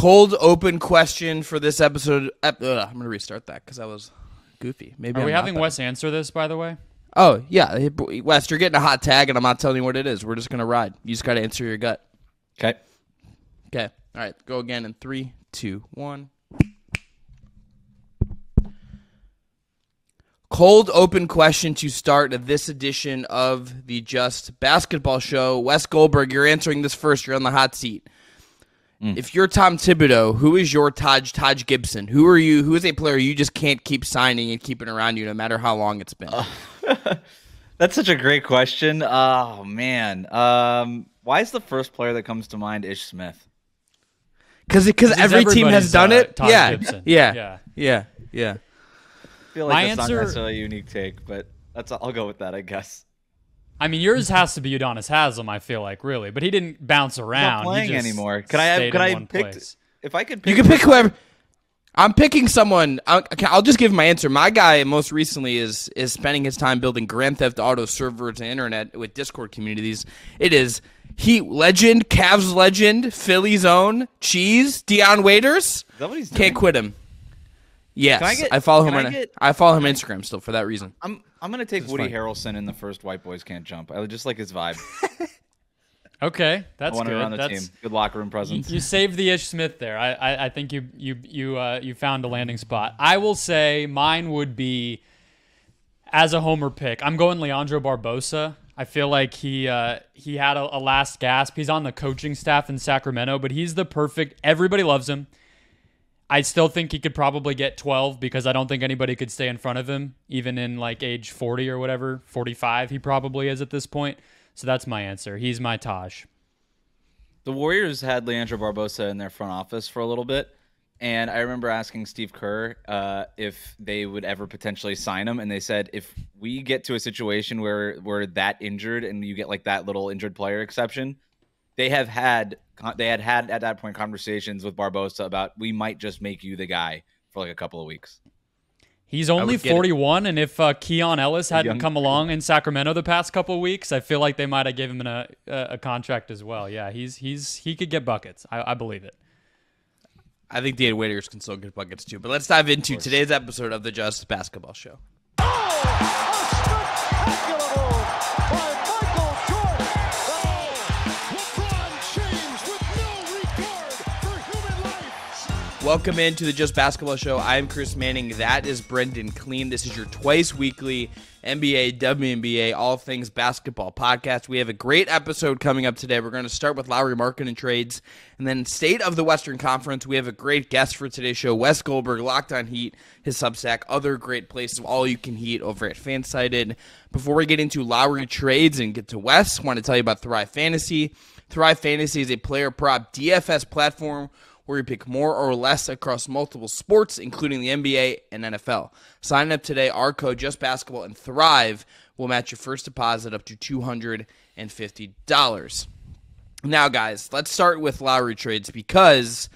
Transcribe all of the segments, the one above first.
Cold open question for this episode. I'm going to restart that because that was goofy. Maybe Are we having Wes answer this, by the way? Oh, yeah. Wes, you're getting a hot tag, and I'm not telling you what it is. We're just going to ride. You just got to answer your gut. Okay. Okay. All right. Go again in 3, 2, 1. Cold open question to start this edition of the Just Basketball Show. Wes Goldberg, you're answering this first. You're on the hot seat. If you're Tom Thibodeau, who is your Taj Gibson? Who are you? Who is a player you just can't keep signing and keeping around you no matter how long it's been? That's such a great question. Oh, man. Why is the first player that comes to mind Ish Smith? Because every team has done it. Yeah. Yeah. I feel like that's not necessarily a unique take, but I'll go with that, I guess. I mean, yours has to be Udonis Haslem, I feel like, really. But he didn't bounce around. He's not playing he just anymore. Could I pick? If I could pick. You can pick whoever. I'm picking someone. I'll just give my answer. My guy most recently is spending his time building Grand Theft Auto servers and internet with Discord communities. It is Heat legend, Cavs legend, Philly's own, Cheese, Deion Waiters. Is that what he's doing? Can't quit him. Yes, I follow him on Instagram still for that reason. I'm gonna take Woody Harrelson in the first White Boys Can't Jump. I just like his vibe. Okay, that's good. good. Around the team. Good locker room presence. You saved the Ish Smith there. I think you found a landing spot. I will say mine would be, as a homer pick, I'm going Leandro Barbosa. I feel like he had a last gasp. He's on the coaching staff in Sacramento, but he's the perfect. Everybody loves him. I still think he could probably get 12 because I don't think anybody could stay in front of him, even in like age 40 or whatever, 45 he probably is at this point. So that's my answer. He's my Taj. The Warriors had Leandro Barbosa in their front office for a little bit, and I remember asking Steve Kerr if they would ever potentially sign him, and they said if we get to a situation where we're that injured and you get like that little injured player exception, they had at that point conversations with Barbosa about we might just make you the guy for like a couple of weeks. He's only 41, and if Keon Ellis hadn't come along in Sacramento the past couple of weeks, I feel like they might have given him a contract as well. Yeah, he could get buckets. I believe it. I think Deion Waiters can still get buckets too. But let's dive into today's episode of the Just Basketball Show. Welcome into the Just Basketball Show. I'm Chris Manning. That is Brendon Kleen. This is your twice weekly NBA, WNBA, all things basketball podcast. We have a great episode coming up today. We're going to start with Lauri Markkanen trades, and then State of the Western Conference. We have a great guest for today's show, Wes Goldberg, Locked on Heat, his Substack, other great places, all you can Heat over at Fansided. Before we get into Lauri trades and get to Wes, I want to tell you about Thrive Fantasy. Thrive Fantasy is a player prop DFS platform where you pick more or less across multiple sports, including the NBA and NFL. Sign up today. Our code JustBasketball and Thrive will match your first deposit up to $250. Now, guys, let's start with Lauri trades because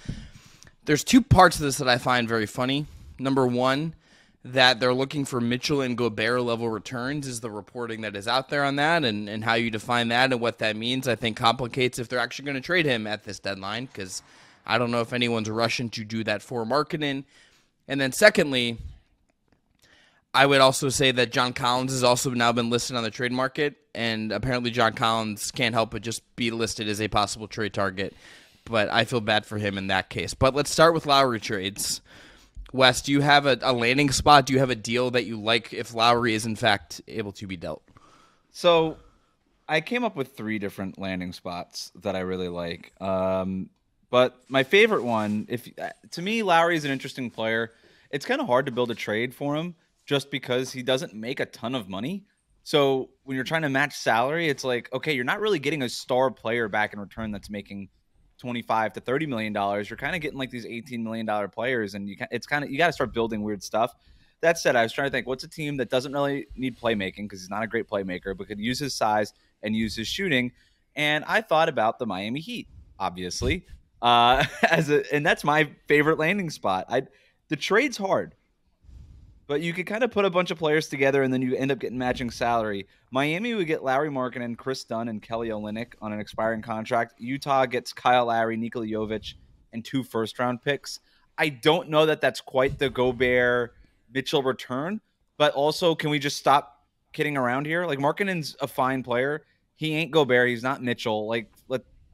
there's two parts of this that I find very funny. Number one, that they're looking for Mitchell and Gobert level returns is the reporting that is out there on that, and how you define that and what that means, I think complicates if they're actually going to trade him at this deadline, because I don't know if anyone's rushing to do that for Markkanen. And then secondly, I would also say that John Collins has also now been listed on the trade market, and apparently John Collins can't help but just be listed as a possible trade target. But I feel bad for him in that case. But let's start with Lauri trades. Wes, do you have a landing spot? Do you have a deal that you like if Lauri is in fact able to be dealt? So I came up with 3 different landing spots that I really like. But my favorite one, to me, Lauri is an interesting player. It's kind of hard to build a trade for him just because he doesn't make a ton of money. So when you're trying to match salary, it's like, okay, you're not really getting a star player back in return that's making $25 to $30 million. You're kind of getting like these $18 million players, and you got to start building weird stuff. That said, I was trying to think, what's a team that doesn't really need playmaking because he's not a great playmaker, but could use his size and use his shooting. And I thought about the Miami Heat, obviously. And that's my favorite landing spot. The trade's hard, but you could kind of put a bunch of players together and then you end up getting matching salary. Miami would get Lauri Markkanen, Chris Dunn, and Kelly Olynyk on an expiring contract. Utah gets Kyle Lowry, Nikola Jokic, and 2 first-round picks. I don't know that that's quite the Gobert Mitchell return, but also can we just stop kidding around here? Like, Markkanen's a fine player. He ain't Gobert. He's not Mitchell. Like,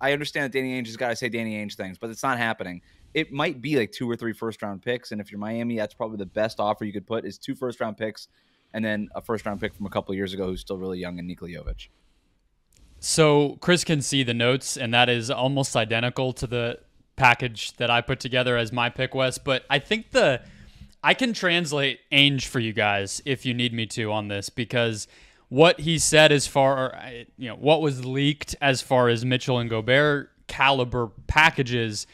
I understand that Danny Ainge has got to say Danny Ainge things, but it's not happening. It might be like 2 or 3 first-round picks, and if you're Miami, that's probably the best offer you could put is 2 first-round picks and then a first-round pick from a couple of years ago who's still really young in Nikola Jokic. So Chris can see the notes, and that is almost identical to the package that I put together as my pick, Wes. But I think I can translate Ainge for you guys if you need me to on this, because what he said what was leaked as far as Mitchell and Gobert caliber packages,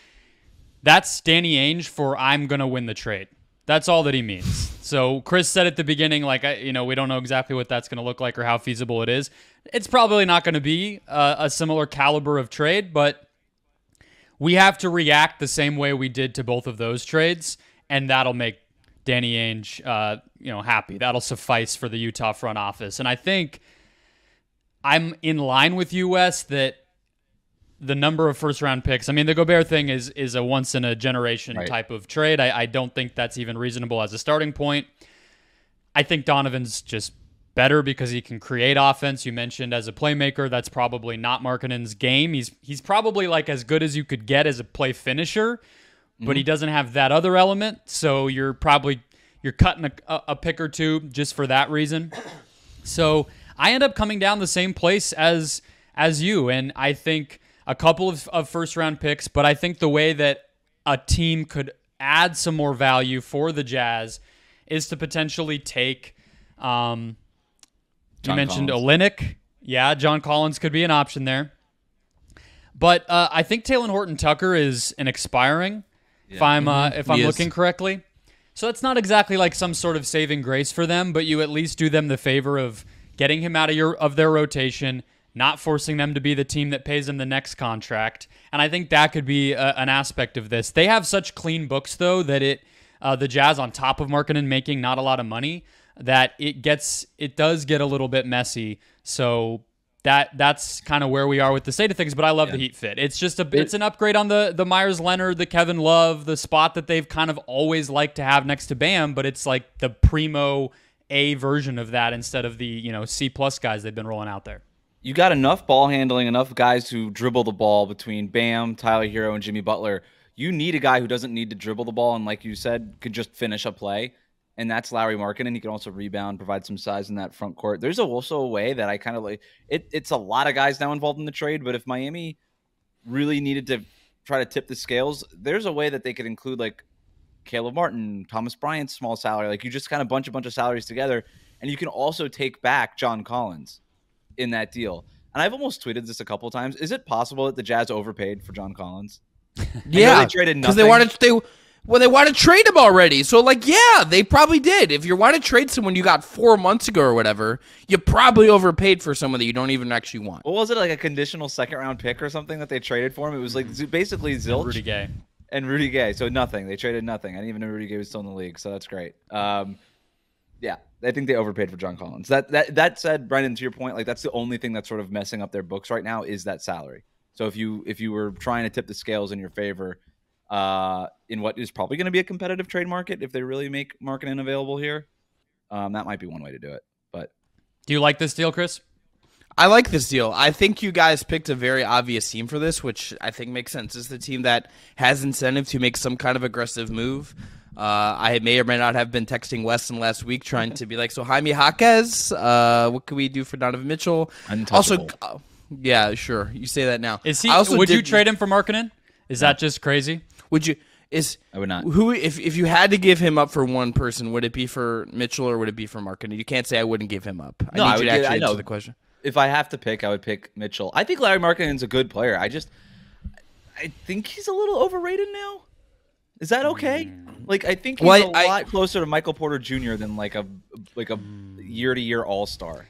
that's Danny Ainge for I'm going to win the trade. That's all that he means. So Chris said at the beginning, we don't know exactly what that's going to look like or how feasible it is. It's probably not going to be a similar caliber of trade, but we have to react the same way we did to both of those trades, and that'll make Danny Ainge, happy. That'll suffice for the Utah front office. And I think I'm in line with you, Wes, that the number of first-round picks, I mean, the Gobert thing is a once-in-a-generation type of trade. I don't think that's even reasonable as a starting point. I think Donovan's just better because he can create offense. You mentioned as a playmaker, that's probably not Markkanen's game. He's probably like as good as you could get as a play finisher, but he doesn't have that other element. So you're cutting a pick or two just for that reason. So I end up coming down the same place as you, and I think a couple of first-round picks, but I think the way that a team could add some more value for the Jazz is to potentially take, you mentioned Olynyk. Yeah, John Collins could be an option there. But I think Talen Horton-Tucker is an expiring, if I'm looking correctly. So it's not exactly like some sort of saving grace for them, but you at least do them the favor of getting him out of their rotation, not forcing them to be the team that pays them the next contract. And I think that could be an aspect of this. They have such clean books, though, that the Jazz, on top of Markkanen making not a lot of money, that it does get a little bit messy. So that's kind of where we are with the state of things, but I love the Heat fit. It's just it's an upgrade on the Myers Leonard, the Kevin Love, the spot that they've kind of always liked to have next to Bam, but it's like the primo A version of that instead of the C+ guys they've been rolling out there. You got enough ball handling, enough guys who dribble the ball between Bam, Tyler Hero, and Jimmy Butler. You need a guy who doesn't need to dribble the ball and, like you said, could just finish a play. And that's Lauri Markkanen. He can also rebound, provide some size in that front court. There's also a way that I kind of like it. It's a lot of guys now involved in the trade, but if Miami really needed to try to tip the scales, there's a way that they could include like Caleb Martin, Thomas Bryant's small salary. Like you just kind of bunch a bunch of salaries together, and you can also take back John Collins in that deal. And I've almost tweeted this a couple of times. Is it possible that the Jazz overpaid for John Collins? Yeah, they traded nothing. Because they want to trade him already. So, they probably did. If you want to trade someone you got 4 months ago or whatever, you probably overpaid for someone that you don't even actually want. What was it, like a conditional second-round pick or something that they traded for him? It was like basically Zilch. Rudy Gay. So nothing. They traded nothing. I didn't even know Rudy Gay was still in the league, so that's great. Yeah, I think they overpaid for John Collins. That said, Brendon, to your point, that's the only thing that's sort of messing up their books right now is that salary. So if you were trying to tip the scales in your favor, in what is probably going to be a competitive trade market, if they really make Markkanen available here, that might be one way to do it. But do you like this deal, Chris? I like this deal. I think you guys picked a very obvious team for this, which I think makes sense. It's the team that has incentive to make some kind of aggressive move. I may or may not have been texting Weston last week trying to be like, so Jaime Jaquez, what can we do for Donovan Mitchell? Also, yeah, sure. You say that now. Is he? Would you trade him for Markkanen? Is that just crazy? Would you? I would not. Who, if you had to give him up for one person, would it be for Mitchell or would it be for Markkanen? You can't say I wouldn't give him up. No, I need you to actually I know. answer the question. If I have to pick, I would pick Mitchell. I think Lauri Markkanen's a good player. I think he's a little overrated now. Is that okay? I think he's a lot closer to Michael Porter Jr. than like a year-to-year all-star.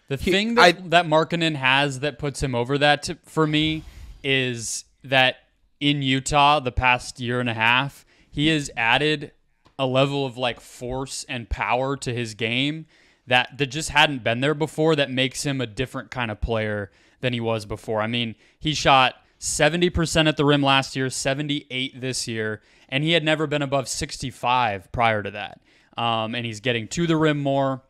The thing that Markkanen has that puts him over that for me is that in Utah the past year and a half, he has added a level of force and power to his game that just hadn't been there before, that makes him a different kind of player than he was before. I mean, he shot 70% at the rim last year, 78 this year, and he had never been above 65 prior to that. And he's getting to the rim more.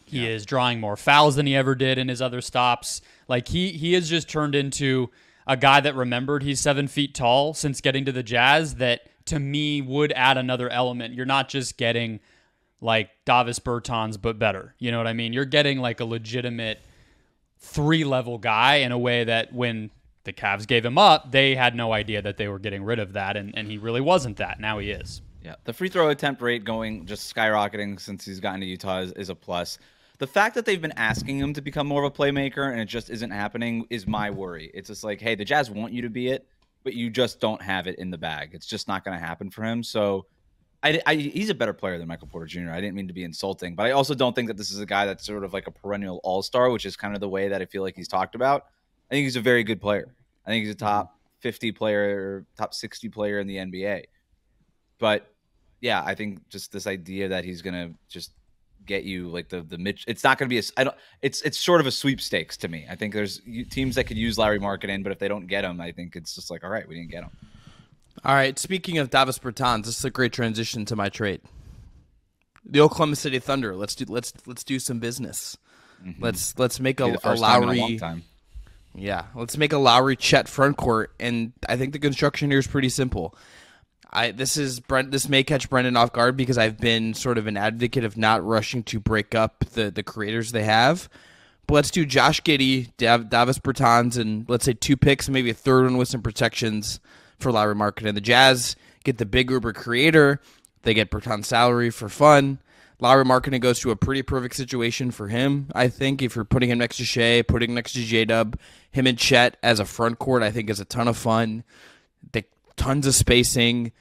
He is drawing more fouls than he ever did in his other stops. Like he has just turned into a guy that remembered he's 7 feet tall since getting to the Jazz. That to me would add another element. You're not just getting like Davis Bertans, but better. You know what I mean? You're getting like a legitimate 3-level guy in a way that when the Cavs gave him up, they had no idea that they were getting rid of that, and he really wasn't that. Now he is. Yeah, the free throw attempt rate just skyrocketing since he's gotten to Utah is a plus. The fact that they've been asking him to become more of a playmaker and it just isn't happening is my worry. It's just like, hey, the Jazz want you to be it, but you just don't have it in the bag. It's just not going to happen for him. So he's a better player than Michael Porter Jr. I didn't mean to be insulting, but I also don't think that this is a guy that's sort of like a perennial all-star, which is kind of the way that I feel like he's talked about. I think he's a very good player. I think he's a top 50 player, top 60 player in the NBA. But yeah, I think just this idea that he's going to just get you like the Mitch, it's not going to be it's sort of a sweepstakes to me. I think there's teams that could use Lauri Markkanen, but if they don't get him, I think it's just like, all right, we didn't get him. All right, speaking of Davis Bertans, this is a great transition to my trade. The Oklahoma City Thunder. Let's do some business. Mm-hmm. Let's make a Lauri. Yeah, let's make a Lauri Chet front court, and I think the construction here is pretty simple. This may catch Brendan off guard because I've been sort of an advocate of not rushing to break up the creators they have. But let's do Josh Giddey, Davis Bertans, and let's say 2 picks, maybe a third one with some protections for Lauri Markkanen. The Jazz get the big Uber creator. They get Bertans' salary for fun. Lauri Markkanen goes to a pretty perfect situation for him, I think. If you're putting him next to Shai, putting him next to J-Dub, him and Chet as a front court, I think is a ton of fun. Tons of spacing.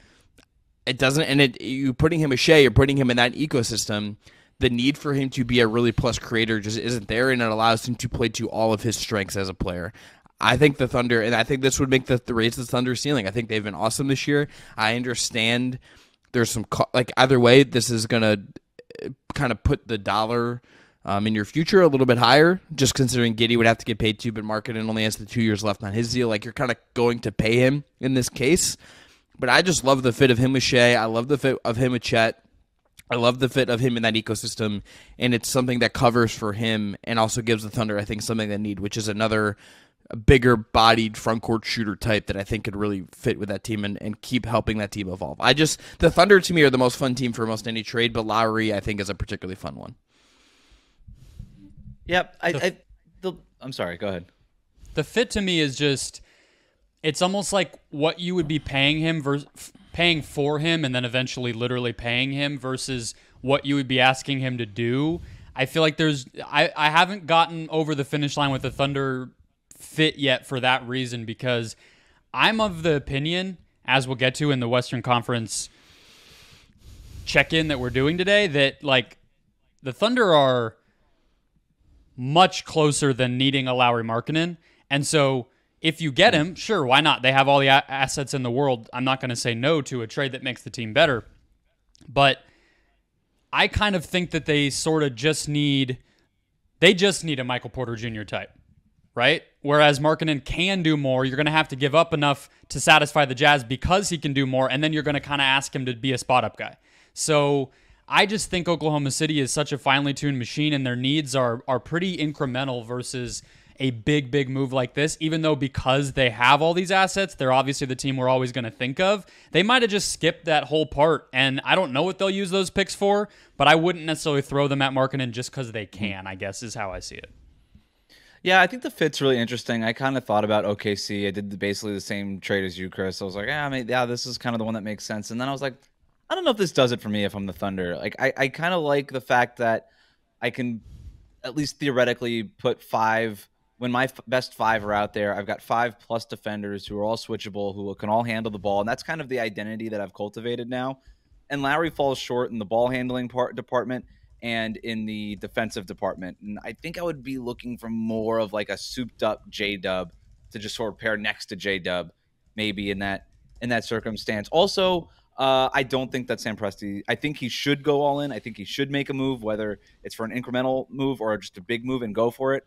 You putting him with Shai, you're putting him in that ecosystem. The need for him to be a really plus creator just isn't there, and it allows him to play to all of his strengths as a player. I think the Thunder, and I think this would make the raise the Thunder ceiling. I think they've been awesome this year. I understand there's some either way, this is gonna kind of put the dollar in your future a little bit higher, just considering Giddey would have to get paid too, but Markkanen only has the 2 years left on his deal. Like, you're kind of going to pay him in this case. But I just love the fit of him with Shai. I love the fit of him with Chet. I love the fit of him in that ecosystem, and it's something that covers for him and also gives the Thunder, I think, something they need, which is another bigger-bodied front-court shooter type that I think could really fit with that team and keep helping that team evolve. The Thunder, to me, are the most fun team for almost any trade, but Lauri, I think, is a particularly fun one. Yep. I'm sorry. Go ahead. The fit to me is just, it's almost like what you would be paying him paying for him and then eventually literally paying him versus what you would be asking him to do. I feel like I haven't gotten over the finish line with the Thunder fit yet for that reason, because I'm of the opinion, as we'll get to in the Western Conference check-in that we're doing today, that like the Thunder are much closer than needing a Lauri Markkanen. And so if you get him, sure, why not? They have all the assets in the world. I'm not going to say no to a trade that makes the team better. But I kind of think that they sort of just need a Michael Porter Jr. type, right? Whereas Markkanen can do more. You're going to have to give up enough to satisfy the Jazz because he can do more, and then you're going to kind of ask him to be a spot-up guy. So I just think Oklahoma City is such a finely tuned machine, and their needs are pretty incremental versus a big move like this, even though because they have all these assets, they're obviously the team we're always going to think of. They might have just skipped that whole part, and I don't know what they'll use those picks for, but I wouldn't necessarily throw them at Markkanen just because they can, I guess is how I see it. Yeah, I think the fit's really interesting. I kind of thought about OKC. I did basically the same trade as you, Chris. I was like, this is kind of the one that makes sense. And then I was like, I don't know if this does it for me if I'm the Thunder. Like, I kind of like the fact that I can at least theoretically put 5 when my best 5 are out there. I've got 5+ defenders who are all switchable, who can all handle the ball. And that's kind of the identity that I've cultivated now. And Lauri falls short in the ball handling department and in the defensive department. And I think I would be looking for more of like a souped up J-Dub to just sort of pair next to J-Dub maybe in that circumstance. Also, I don't think that Sam Presti, I think he should go all in. I think he should make a move, whether it's for an incremental move or just a big move and go for it.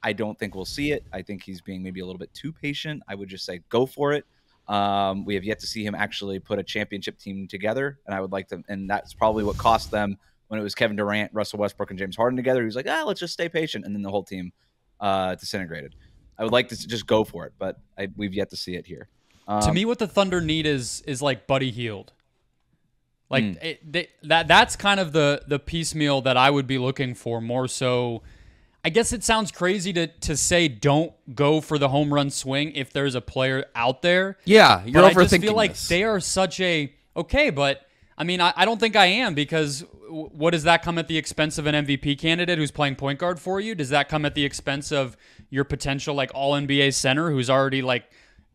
I don't think we'll see it. I think he's being maybe a little bit too patient. I would just say go for it. We have yet to see him actually put a championship team together, and I would like to, and that's probably what cost them when it was Kevin Durant, Russell Westbrook, and James Harden together. He was like, let's just stay patient, and then the whole team disintegrated. I would like to just go for it, but we've yet to see it here. To me, what the Thunder need is like Buddy Hield. Like that's kind of the piecemeal that I would be looking for more so. I guess it sounds crazy to say don't go for the home run swing if there's a player out there. Yeah, you're overthinking this. I just feel like they are such a okay, but I mean I don't think I am, because what does that come at the expense of an MVP candidate who's playing point guard for you? Does that come at the expense of your potential like all NBA center who's already like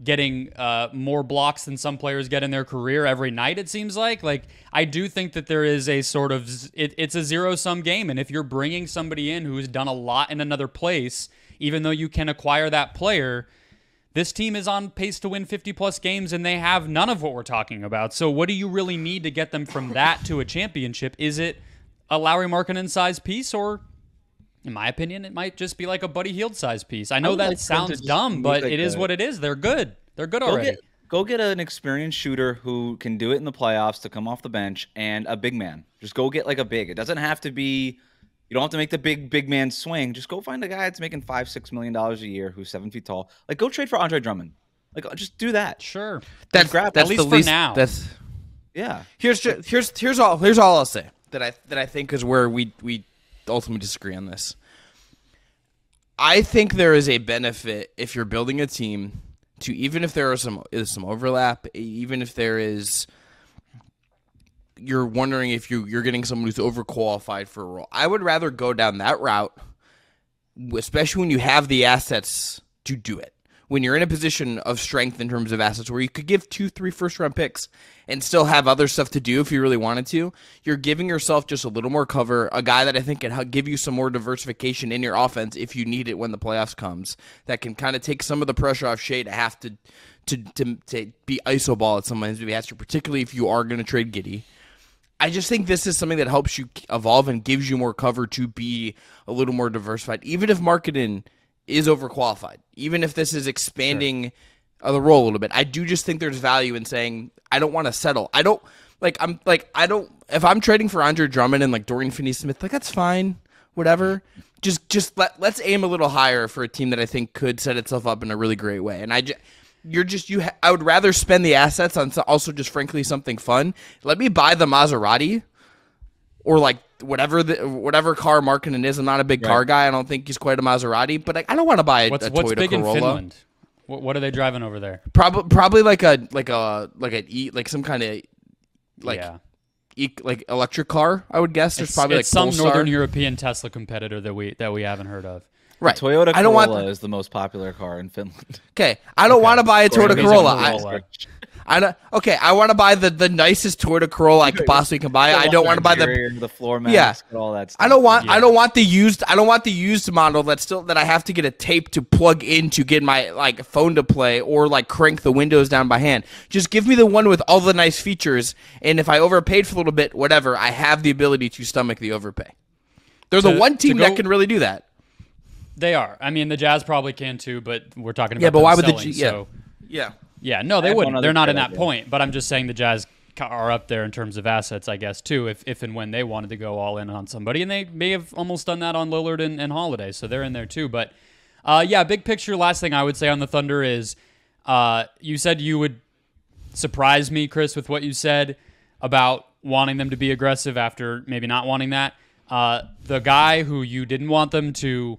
getting more blocks than some players get in their career every night, it seems like? Like, I do think that there is a sort of, it's a zero-sum game, and if you're bringing somebody in who's done a lot in another place, even though you can acquire that player, this team is on pace to win 50-plus games, and they have none of what we're talking about. So what do you really need to get them from that to a championship? Is it a Lauri Markkanen-sized piece, or... in my opinion, it might just be like a Buddy Hield-sized piece. I know that sounds dumb, but it is what it is. They're good. They're good already. Go get an experienced shooter who can do it in the playoffs to come off the bench, and a big man. Just go get like a big. It doesn't have to be. You don't have to make the big man swing. Just go find a guy that's making $5-6 million a year who's 7 feet tall. Like, go trade for Andre Drummond. Like, just do that. Sure. That's at least for now. Yeah. Here's all I'll say that I think is where we ultimately disagree on this. I think there is a benefit if you're building a team to, even if there is some overlap, even if there is, you're wondering if you're getting someone who's overqualified for a role. I would rather go down that route, especially when you have the assets to do it. When you're in a position of strength in terms of assets where you could give 2-3 first-round picks and still have other stuff to do if you really wanted to, you're giving yourself just a little more cover, a guy that I think can give you some more diversification in your offense if you need it when the playoffs comes, that can kind of take some of the pressure off Shai to have to be iso ball at some ends of the basket, particularly if you are going to trade Giddey. I just think this is something that helps you evolve and gives you more cover to be a little more diversified, even if Markkanen is overqualified, even if this is expanding the role a little bit. I do just think there's value in saying I don't want to settle. If I'm trading for Andre Drummond and like Dorian Finney-Smith, like that's fine, whatever. Let's aim a little higher for a team that I think could set itself up in a really great way. And I would rather spend the assets on also just frankly something fun. Let me buy the Maserati or like whatever car Markkanen is. I'm not a big car guy. I don't think he's quite a Maserati, but I don't want to buy a Toyota what's big Corolla. In Finland? What are they driving over there? Probably like some kind of like electric car. I would guess there's probably it's like some Northern European Tesla competitor that we haven't heard of. Right. Toyota Corolla is the most popular car in Finland. Okay, I don't want to buy a Toyota Corolla. I want to buy the nicest Toyota Corolla I could possibly can buy. I don't want to buy the floor mats and all that stuff. I don't want the used model that I have to get a tape to plug in to get my like phone to play or like crank the windows down by hand. Just give me the one with all the nice features, and if I overpaid for a little bit, whatever, I have the ability to stomach the overpay. They're the one team that can really do that. They are. I mean, the Jazz probably can too, but we're talking about but why would selling, Yeah, no, they wouldn't. They're not in that point. But I'm just saying the Jazz are up there in terms of assets, I guess, too, if and when they wanted to go all in on somebody. And they may have almost done that on Lillard and Holiday, so they're in there too. But, big picture, last thing I would say on the Thunder is you said you would surprise me, Chris, with what you said about wanting them to be aggressive after maybe not wanting that. The guy who you didn't want them to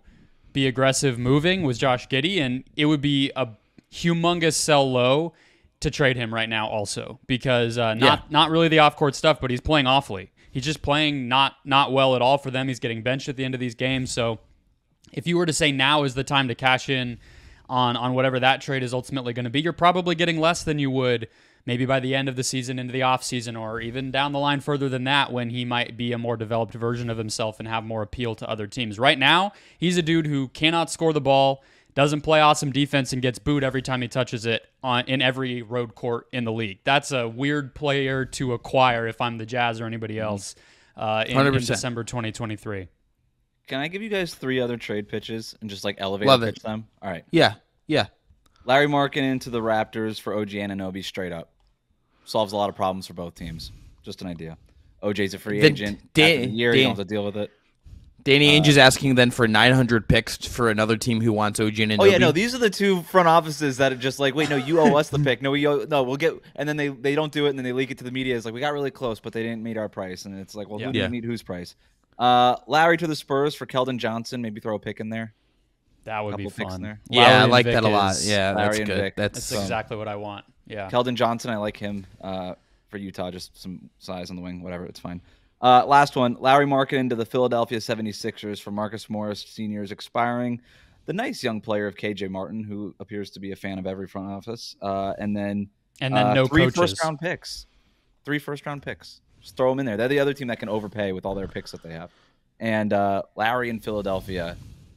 be aggressive moving was Josh Giddey, and it would be a humongous sell low to trade him right now also because not really the off-court stuff, but he's playing awfully. He's just playing not well at all for them. He's getting benched at the end of these games. So if you were to say now is the time to cash in on whatever that trade is ultimately going to be, you're probably getting less than you would maybe by the end of the season into the offseason or even down the line further than that when he might be a more developed version of himself and have more appeal to other teams. Right now, he's a dude who cannot score the ball, doesn't play awesome defense, and gets booed every time he touches it in every road court in the league. That's a weird player to acquire if I'm the Jazz or anybody else in December 2023. Can I give you guys 3 other trade pitches and just like elevator Love it. pitch them? All right. Yeah. Lauri Markkanen to the Raptors for OG Anunoby straight up. Solves a lot of problems for both teams. Just an idea. OJ's a free agent. After the year, you don't have to deal with it. Danny Ainge is asking then for 900 picks for another team who wants OG and Anunoby. Oh yeah, no, these are the 2 front offices that are just like, wait, no, you owe us the pick. No, we'll get, and then they don't do it, and then they leak it to the media. It's like, we got really close, but they didn't meet our price, and it's like, well, who didn't meet whose price? Lauri to the Spurs for Keldon Johnson. Maybe throw a pick in there. That would be fun. There. Yeah, I like that a lot. Yeah, that's Lauri and good. Vic. That's exactly what I want. Yeah. Keldon Johnson, I like him for Utah. Just some size on the wing, whatever. It's fine. Last one, Lauri Markkanen to the Philadelphia 76ers for Marcus Morris Sr. is expiring. The nice young player of KJ Martin, who appears to be a fan of every front office. And then no 3 coaches. first-round picks. 3 first-round picks. Just throw them in there. They're the other team that can overpay with all their picks that they have. And Lauri in Philadelphia,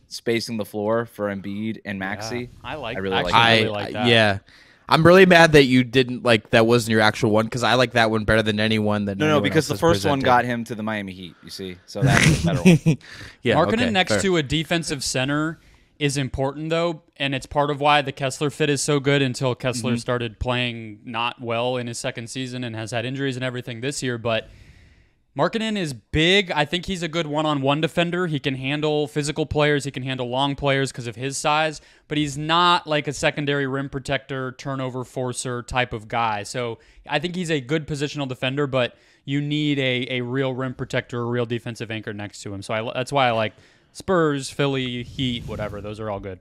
spacing the floor for Embiid and Maxey. I really like that. Yeah. I'm really mad that you didn't that wasn't your actual one because I like that one better than anyone that. No, because the first one got him to the Miami Heat. You see, so that's the better one. Yeah, Markkanen next to a defensive center is important though, and it's part of why the Kessler fit is so good until Kessler started playing not well in his second season and has had injuries and everything this year, but. Markkanen is big. I think he's a good one-on-one defender. He can handle physical players. He can handle long players because of his size, but he's not like a secondary rim protector, turnover forcer type of guy. So I think he's a good positional defender, but you need a real rim protector, a real defensive anchor next to him. So that's why I like Spurs, Philly, Heat, whatever. Those are all good.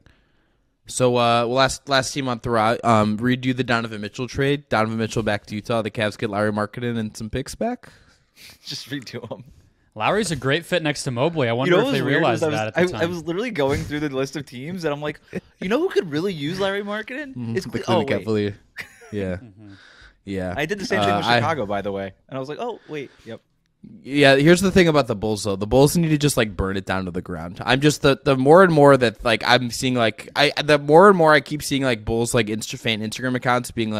So last team on throughout, redo the Donovan Mitchell trade. Donovan Mitchell back to Utah. The Cavs get Lauri Markkanen and some picks back. Just redo them. Lauri's a great fit next to Mobley. I wonder if they realized that at the time. I was literally going through the list of teams, and I'm like, you know who could really use Lauri Markkanen? It's Cleveland Cavaliers. Yeah. Yeah. I did the same thing with Chicago, by the way. And I was like, oh, wait. Yep. Yeah, here's the thing about the Bulls though. The Bulls need to just burn it down to the ground. I'm just the more and more that I'm seeing the more and more I keep seeing Bulls fan Instagram accounts being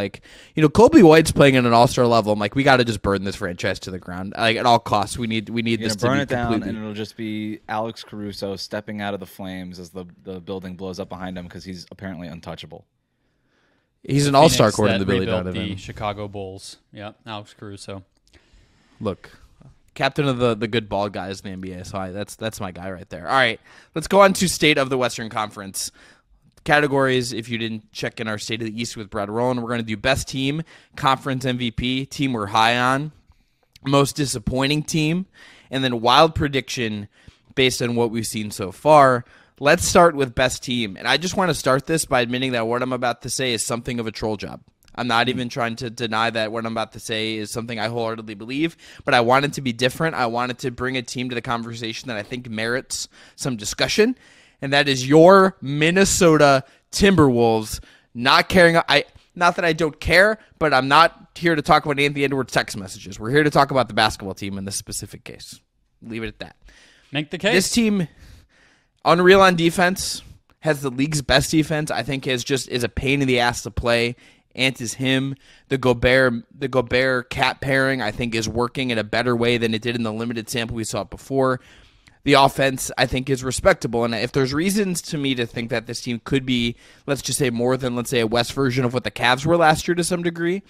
Kobe White's playing at an all-star level. I'm like, we got to just burn this franchise to the ground. At all costs. We need this to burn be it down, completely... and it'll just be Alex Caruso stepping out of the flames as the building blows up behind him because he's apparently untouchable. He's an all-star according to Billy Donovan. The Chicago Bulls. Yeah, Alex Caruso. Look. Captain of the good bald guys in the NBA, so that's my guy right there. All right, let's go on to State of the Western Conference. Categories, if you didn't check in our State of the East with Brad Rowland, we're going to do Best Team, Conference MVP, Team we're high on, Most Disappointing Team, and then Wild Prediction based on what we've seen so far. Let's start with Best Team, and I just want to start this by admitting that what I'm about to say is something of a troll job. I'm not even trying to deny that what I'm about to say is something I wholeheartedly believe, but I want it to be different. I wanted to bring a team to the conversation that I think merits some discussion, and that is your Minnesota Timberwolves. Not that I don't care, but I'm not here to talk about Anthony Edwards text messages. We're here to talk about the basketball team in this specific case. Leave it at that. Make the case. This team, unreal on defense, has the league's best defense. I think is a pain in the ass to play. Ant is him. The Gobert Cat pairing, I think, is working in a better way than it did in the limited sample we saw before. The offense, I think, is respectable. And if there's reasons to me to think that this team could be, let's just say, more than, let's say, a West version of what the Cavs were last year to some degree,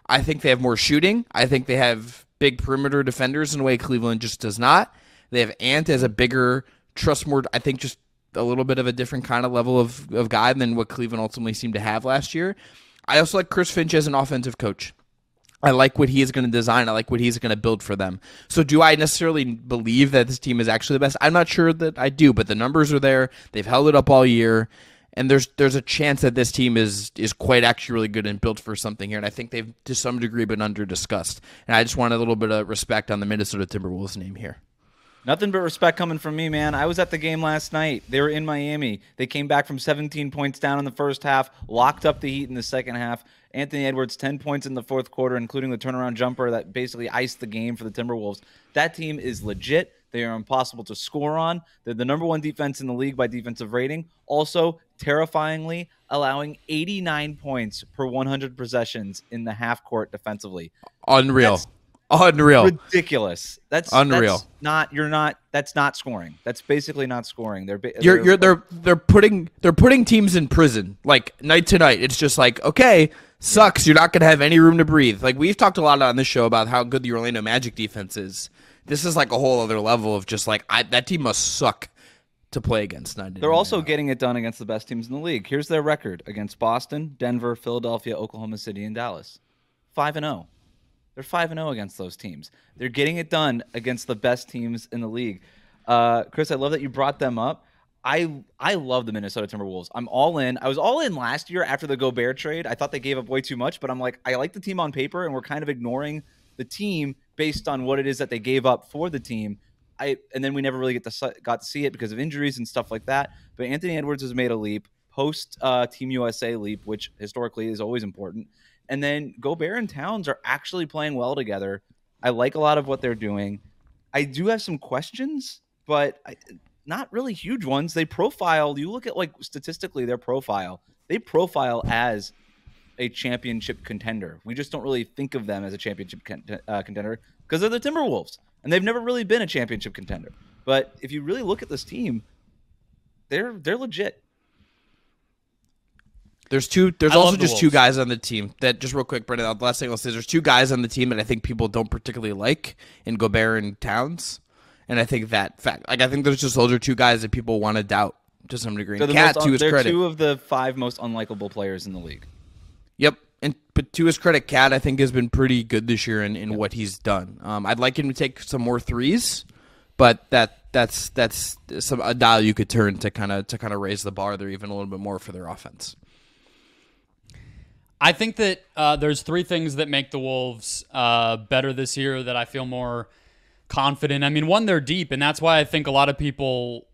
I think they have more shooting. I think they have big perimeter defenders in a way Cleveland just does not. They have Ant as a bigger, I think just a little bit of a different kind of level of guy than what Cleveland ultimately seemed to have last year. I also like Chris Finch as an offensive coach. I like what he is going to design. I like what he's going to build for them. So do I necessarily believe that this team is actually the best? I'm not sure that I do, but the numbers are there. They've held it up all year, and there's a chance that this team is quite actually really good and built for something here, and I think they've, to some degree, been under-discussed. And I just want a little bit of respect on the Minnesota Timberwolves name here. Nothing but respect coming from me, man. I was at the game last night. They were in Miami. They came back from 17 points down in the first half, locked up the Heat in the second half. Anthony Edwards, 10 points in the fourth quarter, including the turnaround jumper that basically iced the game for the Timberwolves. That team is legit. They are impossible to score on. They're the number one defense in the league by defensive rating. Also, terrifyingly, allowing 89 points per 100 possessions in the half court defensively. Unreal. Unreal. Ridiculous. That's Unreal. That's not scoring. That's basically not scoring. They're putting teams in prison like night to night. It's just like, okay, sucks. You're not gonna have any room to breathe. Like we've talked a lot on this show about how good the Orlando Magic defense is. This is like a whole other level of just like that team must suck to play against. They're also getting it done against the best teams in the league. Here's their record against Boston, Denver, Philadelphia, Oklahoma City, and Dallas. 5-0. They're 5-0 against those teams. They're getting it done against the best teams in the league. Chris, I love that you brought them up. I love the Minnesota Timberwolves. I'm all in. I was all in last year after the Gobert trade. I thought they gave up way too much, but I'm like, I like the team on paper, and we're kind of ignoring the team based on what it is that they gave up for the team. And then we never really got to see it because of injuries and stuff like that. But Anthony Edwards has made a leap, post Team USA leap, which historically is always important. And then Gobert and Towns are actually playing well together. I like a lot of what they're doing. I do have some questions, but not really huge ones. They profile, you look at like statistically their profile, they profile as a championship contender. We just don't really think of them as a championship contender because they're the Timberwolves, and they've never really been a championship contender. But if you really look at this team, they're legit. There's also just two guys on the team that, just real quick, Brendan, the last thing I'll say is there's two guys on the team that I think people don't particularly like in Gobert and Towns. And I think that fact, like, I think those are two guys that people want to doubt to some degree. So Cat, to his they're credit, two of the 5 most unlikable players in the league. Yep. But to his credit, Cat, I think, has been pretty good this year in what he's done. I'd like him to take some more threes, but that's a dial you could turn to kind of raise the bar there even a little bit more for their offense. I think that there's 3 things that make the Wolves better this year that I feel more confident. I mean, one, they're deep, and that's why I think a lot of people.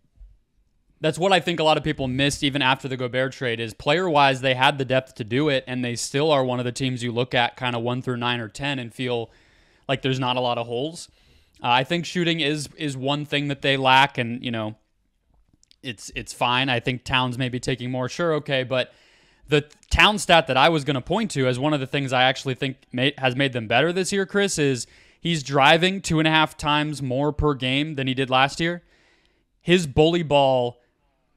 That's what I think a lot of people missed even after the Gobert trade is player-wise, they had the depth to do it, and they still are one of the teams you look at kind of 1 through 9 or 10 and feel like there's not a lot of holes. I think shooting is one thing that they lack, and it's fine. I think Towns may be taking more, sure, okay, but the Town stat that I was going to point to as one of the things I actually think has made them better this year, Chris, is he's driving 2.5 times more per game than he did last year. His bully ball,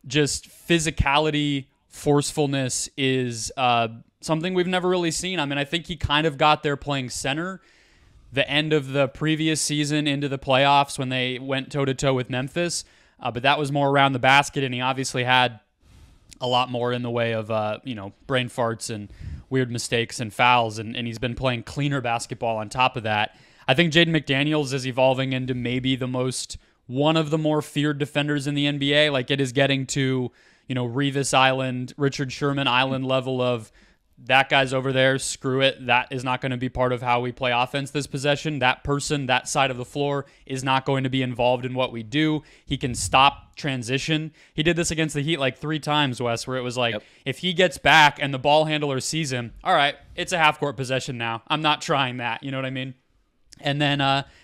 just physicality, forcefulness is something we've never really seen. I mean, I think he kind of got there playing center the end of the previous season into the playoffs when they went toe-to-toe with Memphis, but that was more around the basket, and he obviously had a lot more in the way of brain farts and weird mistakes and fouls, and he's been playing cleaner basketball on top of that. I think Jaden McDaniels is evolving into maybe one of the more feared defenders in the NBA. Like, it is getting to, Revis Island, Richard Sherman Island level of that guy's over there, screw it. That is not going to be part of how we play offense this possession. That person, that side of the floor is not going to be involved in what we do. He can stop transition. He did this against the Heat like 3 times, Wes, where it was like, If he gets back and the ball handler sees him, all right, it's a half-court possession now. I'm not trying that. You know what I mean? And then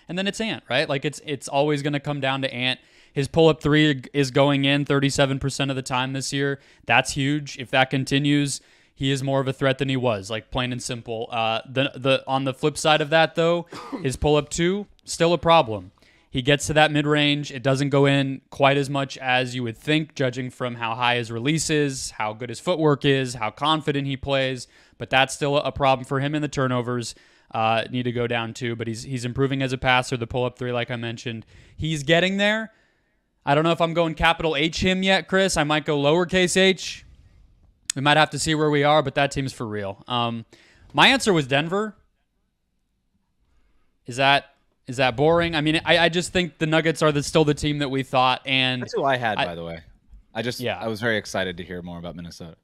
it's Ant, right? Like it's always going to come down to Ant. His pull-up 3 is going in 37% of the time this year. That's huge. If that continues, he is more of a threat than he was, like plain and simple. On the flip side of that, though, his pull-up 2, still a problem. He gets to that mid-range. It doesn't go in quite as much as you would think, judging from how high his release is, how good his footwork is, how confident he plays. But that's still a problem for him, and the turnovers need to go down too. But he's improving as a passer. The pull-up 3, like I mentioned, he's getting there. I don't know if I'm going capital H him yet, Chris. I might go lowercase h. We might have to see where we are, but that team's for real. My answer was Denver. Is that boring? I mean, I just think the Nuggets are still the team that we thought. And that's who I had, by the way. I was very excited to hear more about Minnesota.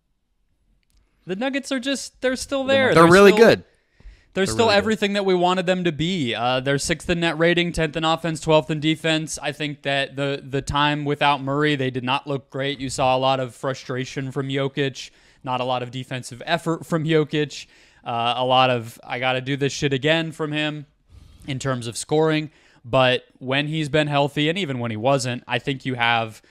The Nuggets are they're still there. They're really good. They're still really everything that we wanted them to be. They're 6th in net rating, 10th in offense, 12th in defense. I think that the time without Murray, they did not look great. You saw a lot of frustration from Jokic, not a lot of defensive effort from Jokic, a lot of I got to do this shit again from him in terms of scoring. But when he's been healthy, and even when he wasn't, I think you have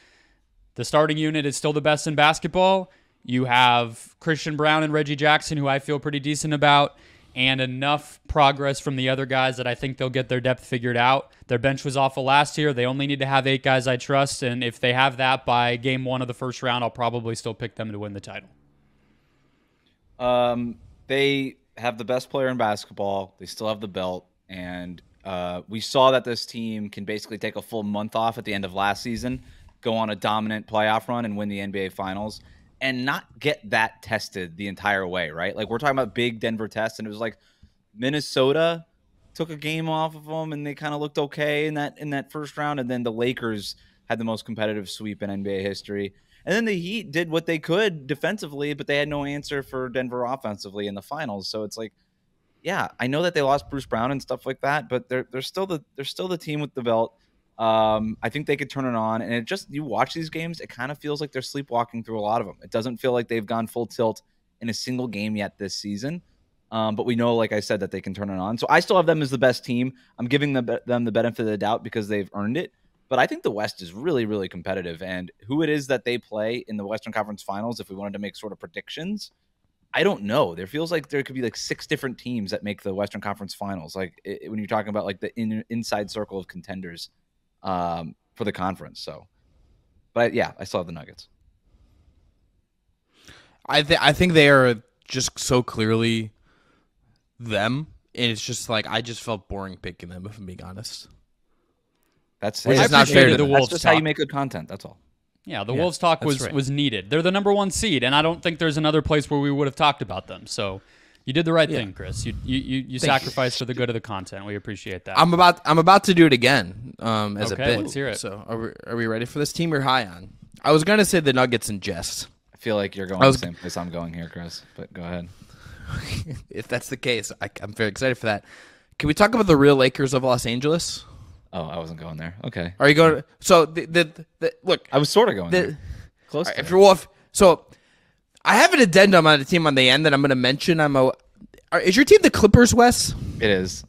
the starting unit is still the best in basketball. You have Christian Brown and Reggie Jackson, who I feel pretty decent about. and enough progress from the other guys that I think they'll get their depth figured out. Their bench was awful last year. They only need to have 8 guys I trust, and if they have that by game 1 of the first round, I'll probably still pick them to win the title. They have the best player in basketball. They still have the belt, and we saw that this team can basically take a full month off at the end of last season, go on a dominant playoff run, and win the NBA Finals, and not get that tested the entire way, right? Like, we're talking about big Denver tests, and it was like Minnesota took a game off of them, and they kind of looked okay in that first round, and then the Lakers had the most competitive sweep in NBA history. And then the Heat did what they could defensively, but they had no answer for Denver offensively in the finals. So it's like, yeah, I know that they lost Bruce Brown and stuff like that, but they're still the team with the belt. I think they could turn it on, and it just, you watch these games, it kind of feels like they're sleepwalking through a lot of them. It doesn't feel like they've gone full tilt in a single game yet this season. But we know, like I said, that they can turn it on. So I still have them as the best team. I'm giving them the benefit of the doubt because they've earned it. But I think the West is really, really competitive. And who it is that they play in the Western Conference Finals, if we wanted to make sort of predictions, I don't know. There feels like there could be like 6 different teams that make the Western Conference Finals. Like when you're talking about like the inside circle of contenders for the conference. So, but yeah, I still have the Nuggets. I think they are just so clearly them, and it's just like I just felt boring picking them, if I'm being honest. That's not fair to the them. Wolves. That's just how you make good content. That's all. Yeah, the Wolves talk was needed. They're the number 1 seed, and I don't think there's another place where we would have talked about them. So you did the right thing, Chris. You sacrificed for the good of the content. We appreciate that. I'm about to do it again as a bit. Let's hear it. So are we ready for this team? You're high on. I was gonna say the Nuggets in jest. I feel like you're going the same place I'm going here, Chris. But go ahead. If that's the case, I'm very excited for that. Can we talk about the real Lakers of Los Angeles? Oh, I wasn't going there. Okay. Are you going? So the look. I was sort of going there. Close. Right, so I have an addendum on the team on the end that I'm going to mention. Is your team the Clippers, Wes? It is.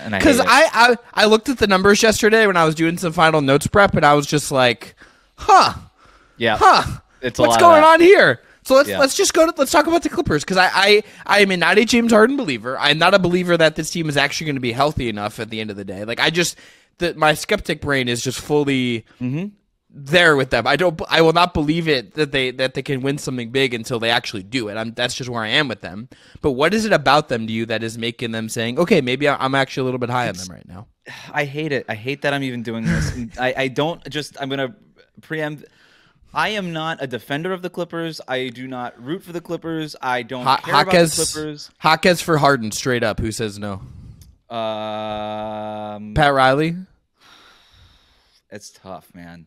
Because I looked at the numbers yesterday when I was doing some final notes prep, and I was just like, It's what's going on here? So let's talk about the Clippers, because I am not a James Harden believer. I'm not a believer that this team is actually going to be healthy enough at the end of the day. Like my skeptic brain is just fully there with them. I will not believe it that they can win something big until they actually do it. That's just where I am with them. But what is it about them to you that is making them saying, okay, maybe I'm actually a little bit high on them right now? I hate it. I hate that I'm even doing this. I'm going to preempt. I am not a defender of the Clippers. I do not root for the Clippers. I don't care about the Clippers. Jaquez for Harden, straight up. Who says no? Pat Riley. It's tough, man.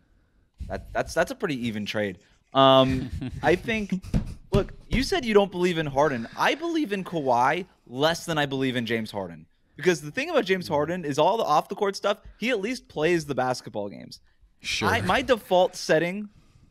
That's a pretty even trade. I think. Look, you said you don't believe in Harden. I believe in Kawhi less than I believe in James Harden. Because the thing about James Harden is all the off the court stuff. He at least plays the basketball games. Sure. My default setting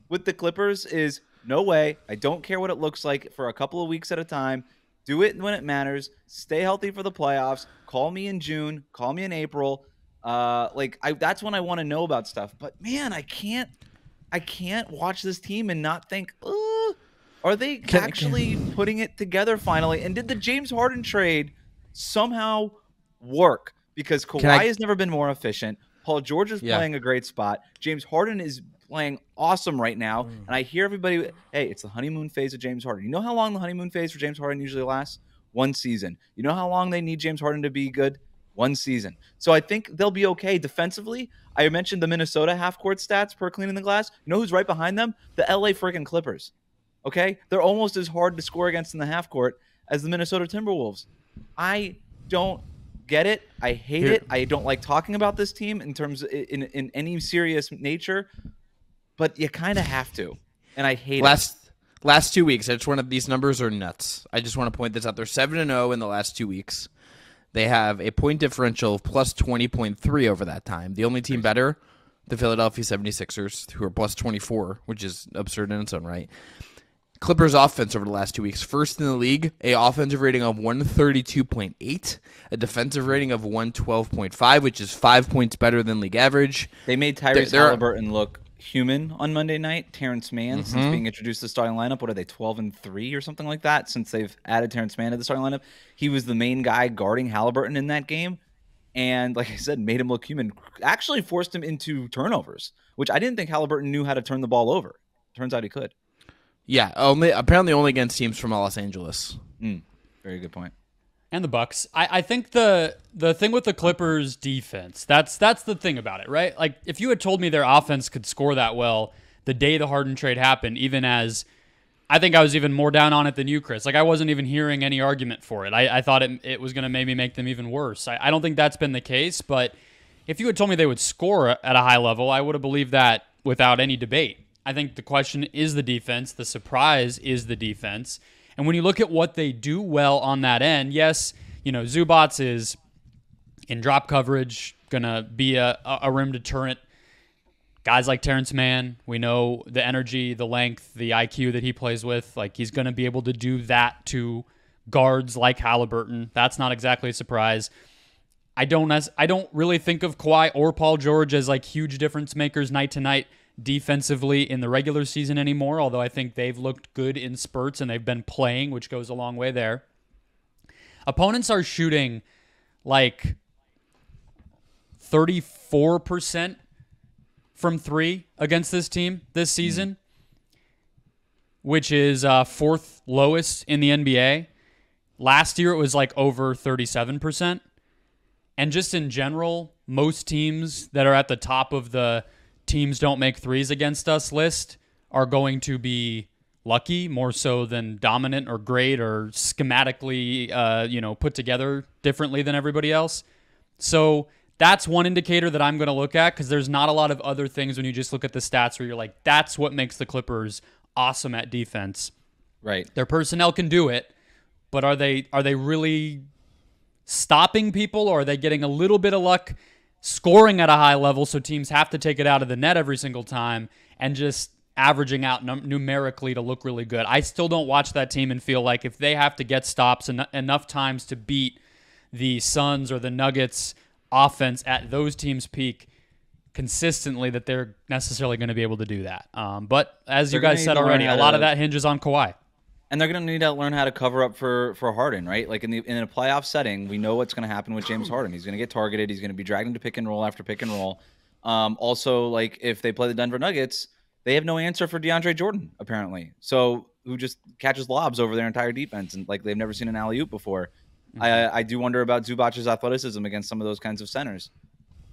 with the Clippers is no way. I don't care what it looks like for a couple of weeks at a time. Do it when it matters. Stay healthy for the playoffs. Call me in June. Call me in April. That's when I want to know about stuff. But man, I can't watch this team and not think, are they actually putting it together finally? And did the James Harden trade somehow work? Because Kawhi has never been more efficient. Paul George is playing a great spot. James Harden is playing awesome right now. And I hear everybody, hey, it's the honeymoon phase of James Harden. You know how long the honeymoon phase for James Harden usually lasts? 1 season. You know how long they need James Harden to be good? 1 season. So I think they'll be okay defensively. I mentioned the Minnesota half-court stats per cleaning the glass. You know who's right behind them? The LA freaking Clippers. Okay? They're almost as hard to score against in the half-court as the Minnesota Timberwolves. I don't get it. I hate it. I don't like talking about this team in terms of, in any serious nature, but you kind of have to. And I hate it. Last 2 weeks, these numbers are nuts. I just want to point this out. They're 7-0 in the last 2 weeks. They have a point differential of plus 20.3 over that time. The only team better, the Philadelphia 76ers, who are plus 24, which is absurd in its own right. Clippers offense over the last 2 weeks. First in the league, a offensive rating of 132.8, a defensive rating of 112.5, which is 5 points better than league average. They made Tyrese Halliburton look human on Monday night, Terrence Mann, since being introduced to the starting lineup. What are they, 12-3 or something like that? Since they've added Terrence Mann to the starting lineup, he was the main guy guarding Halliburton in that game, and like I said, made him look human. Actually, forced him into turnovers, which I didn't think Halliburton knew how to turn the ball over. Turns out he could. Yeah, apparently only against teams from Los Angeles. Very good point. And the Bucks. I think the thing with the Clippers defense, that's the thing about it, right? Like, if you had told me their offense could score that well the day the Harden trade happened, even as I think I was even more down on it than you, Chris. Like, I wasn't even hearing any argument for it. I thought it was going to maybe make them even worse. I don't think that's been the case, but if you had told me they would score at a high level, I would have believed that without any debate. I think the question is the defense. The surprise is the defense. And when you look at what they do well on that end, yes, Zubats is in drop coverage, going to be a rim deterrent. Guys like Terrence Mann, we know the energy, the length, the IQ that he plays with. Like, he's going to be able to do that to guards like Halliburton. That's not exactly a surprise. I don't really think of Kawhi or Paul George as like huge difference makers night to night defensively in the regular season anymore, although I think they've looked good in spurts and they've been playing, which goes a long way there. Opponents are shooting like 34% from three against this team this season, which is fourth lowest in the NBA. Last year it was like over 37%. And just in general, most teams that are at the top of the teams don't make threes against us list are going to be lucky more so than dominant or great or schematically put together differently than everybody else. So that's one indicator that I'm going to look at, because there's not a lot of other things when you just look at the stats where you're like, that's what makes the Clippers awesome at defense. Right. Their personnel can do it, but are they really stopping people, or are they getting a little bit of luck scoring at a high level so teams have to take it out of the net every single time and just averaging out numerically to look really good? I still don't watch that team and feel like if they have to get stops enough times to beat the Suns or the Nuggets offense at those teams' peak consistently, that they're necessarily going to be able to do that. But as you guys said already, a lot of that hinges on Kawhi. And they're going to need to learn how to cover up for Harden, right? Like in a playoff setting, we know what's going to happen with James Harden. He's going to get targeted. He's going to be dragged into pick and roll after pick and roll. Also, like if they play the Denver Nuggets, they have no answer for DeAndre Jordan, apparently. So who just catches lobs over their entire defense, and like they've never seen an alley-oop before. I do wonder about Zubac's athleticism against some of those kinds of centers.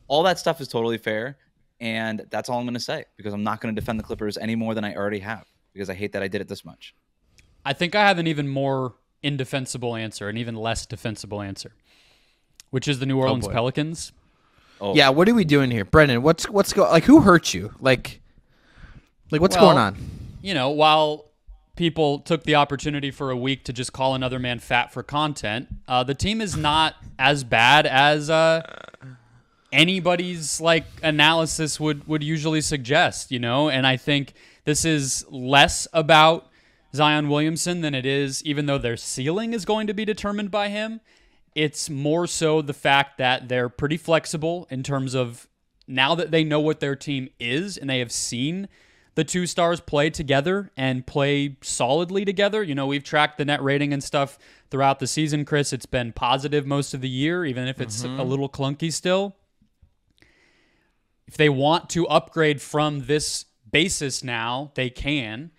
All that stuff is totally fair, and that's all I'm going to say, because I'm not going to defend the Clippers any more than I already have, because I hate that I did it this much. I think I have an even more indefensible answer, an even less defensible answer, which is the New Orleans Pelicans. Oh. Yeah, what are we doing here, Brendan? What's who hurt you? Like what's going on? While people took the opportunity for a week to just call another man fat for content, the team is not as bad as anybody's analysis would usually suggest, and I think this is less about Zion Williamson than it is, even though their ceiling is going to be determined by him. It's more so the fact that they're pretty flexible in terms of now that they know what their team is and they have seen the two stars play together and play solidly together. We've tracked the net rating and stuff throughout the season, Chris. It's been positive most of the year, even if it's a little clunky still. If they want to upgrade from this basis now, they can.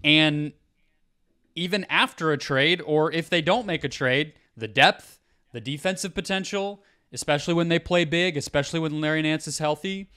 And even after a trade, or if they don't make a trade, the depth, the defensive potential, especially when they play big, especially when Larry Nance is healthy,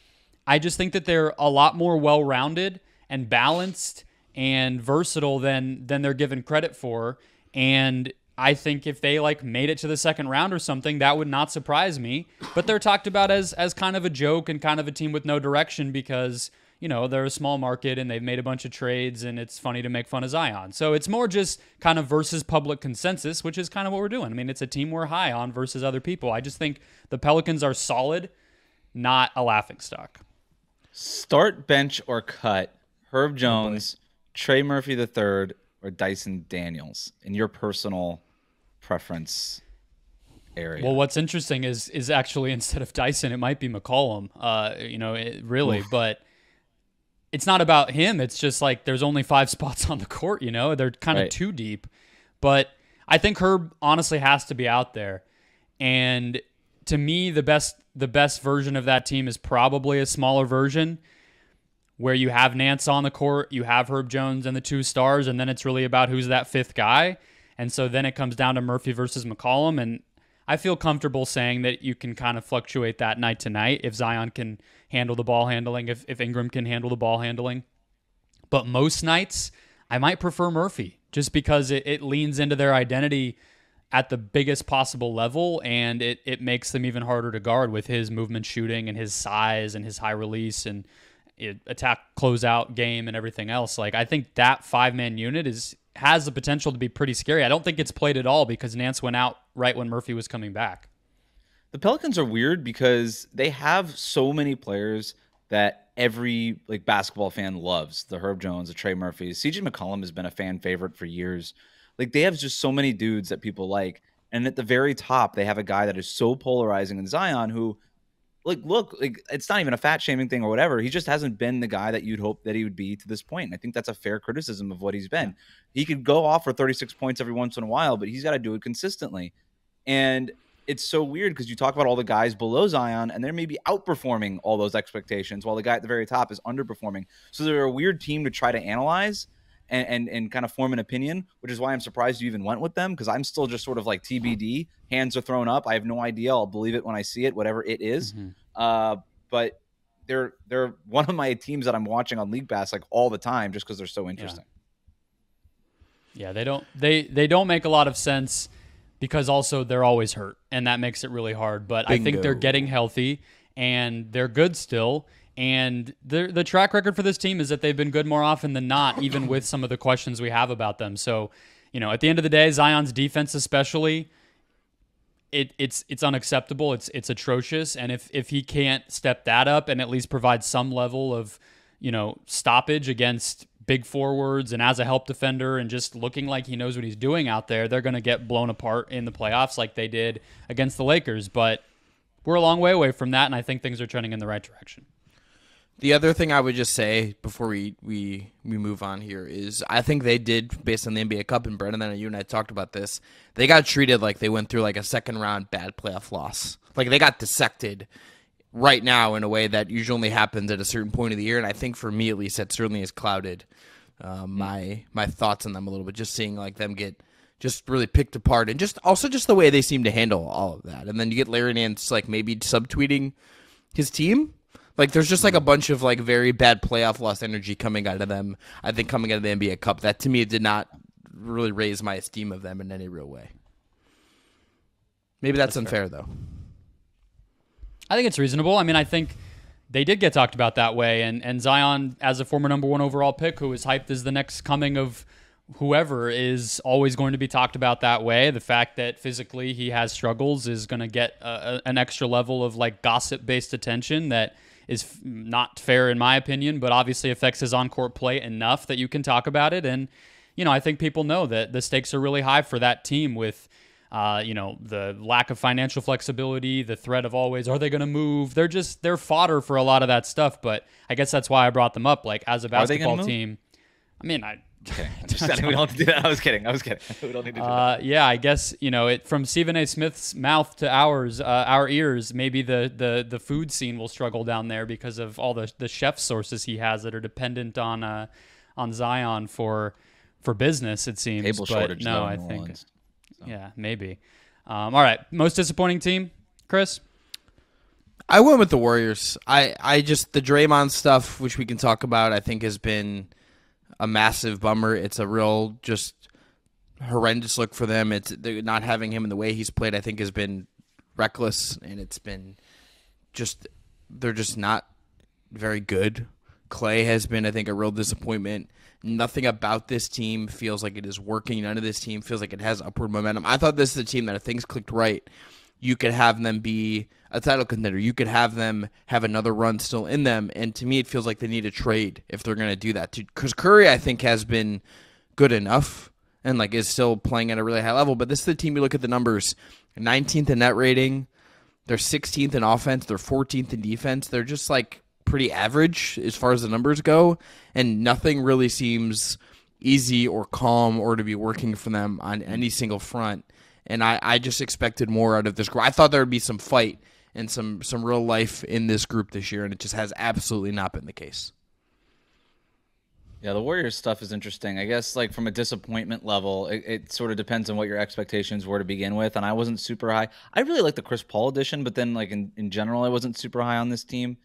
I just think that they're a lot more well-rounded and balanced and versatile than they're given credit for. And I think if they made it to the second round or something, that would not surprise me. But they're talked about as kind of a joke and kind of a team with no direction, because they're a small market and they've made a bunch of trades and it's funny to make fun of Zion. So it's more just kind of versus public consensus, which is kind of what we're doing. I mean, it's a team we're high on versus other people. I just think the Pelicans are solid, not a laughingstock. Start, bench, or cut Herb Jones, Trey Murphy III, or Dyson Daniels in your personal preference area. Well, what's interesting is actually instead of Dyson, it might be McCollum, really. But it's not about him. It's just like there's only 5 spots on the court, They're kind of too deep. But I think Herb honestly has to be out there. And to me, the best version of that team is probably a smaller version where you have Nance on the court, you have Herb Jones and the 2 stars, and then it's really about who's that 5th guy. And so then it comes down to Murphy versus McCollum. And I feel comfortable saying that you can kind of fluctuate that night to night if Zion can handle the ball handling, if Ingram can handle the ball handling. But most nights, I might prefer Murphy just because it leans into their identity at the biggest possible level, and it makes them even harder to guard with his movement shooting and his size and his high release and attack closeout game and everything else. Like, I think that 5-man unit has the potential to be pretty scary. I don't think it's played at all because Nance went out right when Murphy was coming back. The Pelicans are weird because they have so many players that every basketball fan loves. The Herb Jones, the Trey Murphys. CJ McCollum has been a fan favorite for years. They have just so many dudes that people like. And at the very top, they have a guy that is so polarizing in Zion who, it's not even a fat shaming thing or whatever. He just hasn't been the guy that you'd hope that he would be to this point. And I think that's a fair criticism of what he's been. He could go off for 36 points every once in a while, but he's got to do it consistently. And it's so weird because you talk about all the guys below Zion and they're maybe outperforming all those expectations while the guy at the very top is underperforming. So they're a weird team to try to analyze and kind of form an opinion, which is why I'm surprised you even went with them, because I'm still just sort of like TBD. Hands are thrown up. I have no idea. I'll believe it when I see it, whatever it is. Mm-hmm. But they're one of my teams that I'm watching on League Pass all the time just because they're so interesting. Yeah, they don't make a lot of sense because also they're always hurt, and that makes it really hard. But Bingo. I think they're getting healthy, and they're good still. And the track record for this team is that they've been good more often than not, even with some of the questions we have about them. So, at the end of the day, Zion's defense especially, it's unacceptable. It's atrocious. And if he can't step that up and at least provide some level of, stoppage against big forwards and as a help defender and just looking like he knows what he's doing out there, they're going to get blown apart in the playoffs like they did against the Lakers. But we're a long way away from that, and I think things are trending in the right direction. The other thing I would just say before we move on here is I think they did, based on the NBA Cup, and Brendan and you and I talked about this, they got treated like they went through a second-round bad playoff loss. They got dissected right now in a way that usually only happens at a certain point of the year, and I think for me at least that certainly has clouded my thoughts on them a little bit, just seeing them get just really picked apart, and just the way they seem to handle all of that. And then you get Larry Nance maybe subtweeting his team. There's just a bunch of very bad playoff loss energy coming out of them. I think coming out of the NBA Cup, that to me did not really raise my esteem of them in any real way. Maybe that's unfair though. I think it's reasonable. I mean, I think they did get talked about that way, and Zion, as a former number 1 overall pick, who is hyped as the next coming of whoever, is always going to be talked about that way. The fact that physically he has struggles is going to get an extra level of gossip-based attention that is not fair in my opinion, but obviously affects his on-court play enough that you can talk about it. And, I think people know that the stakes are really high for that team with, the lack of financial flexibility, the threat of always, are they going to move? They're fodder for a lot of that stuff, but I guess that's why I brought them up. As a basketball team, I mean, okay. We don't have to do that. I was kidding. We don't need to do that. Yeah, I guess, from Stephen A. Smith's mouth to ours, our ears, maybe the food scene will struggle down there because of all the chef sources he has that are dependent on Zion for business, it seems. Table shortage. No, I think. Yeah, maybe. All right. Most disappointing team, Chris? I went with the Warriors. I just, the Draymond stuff, which we can talk about, I think has been a massive bummer. It's a real just horrendous look for them. They're not having him in the way he's played, I think, has been reckless, and it's been just, they're just not very good. Clay has been, I think, a real disappointment. Nothing about this team feels like it is working. None of this team feels like it has upward momentum. I thought this is a team that if things clicked right, you could have them be a title contender. You could have them have another run still in them. And to me, it feels like they need a trade if they're going to do that. Because Curry, I think, has been good enough and is still playing at a really high level. But this is the team, you look at the numbers, 19th in net rating. They're 16th in offense. They're 14th in defense. They're just pretty average as far as the numbers go, and nothing really seems easy or calm or to be working for them on any single front. And I just expected more out of this group. I thought there would be some fight and some real life in this group this year, and it just has absolutely not been the case. Yeah, the Warriors stuff is interesting. I guess like from a disappointment level, it sort of depends on what your expectations were to begin with. And I wasn't super high. I really like the Chris Paul addition, but then like in general, I wasn't super high on this team.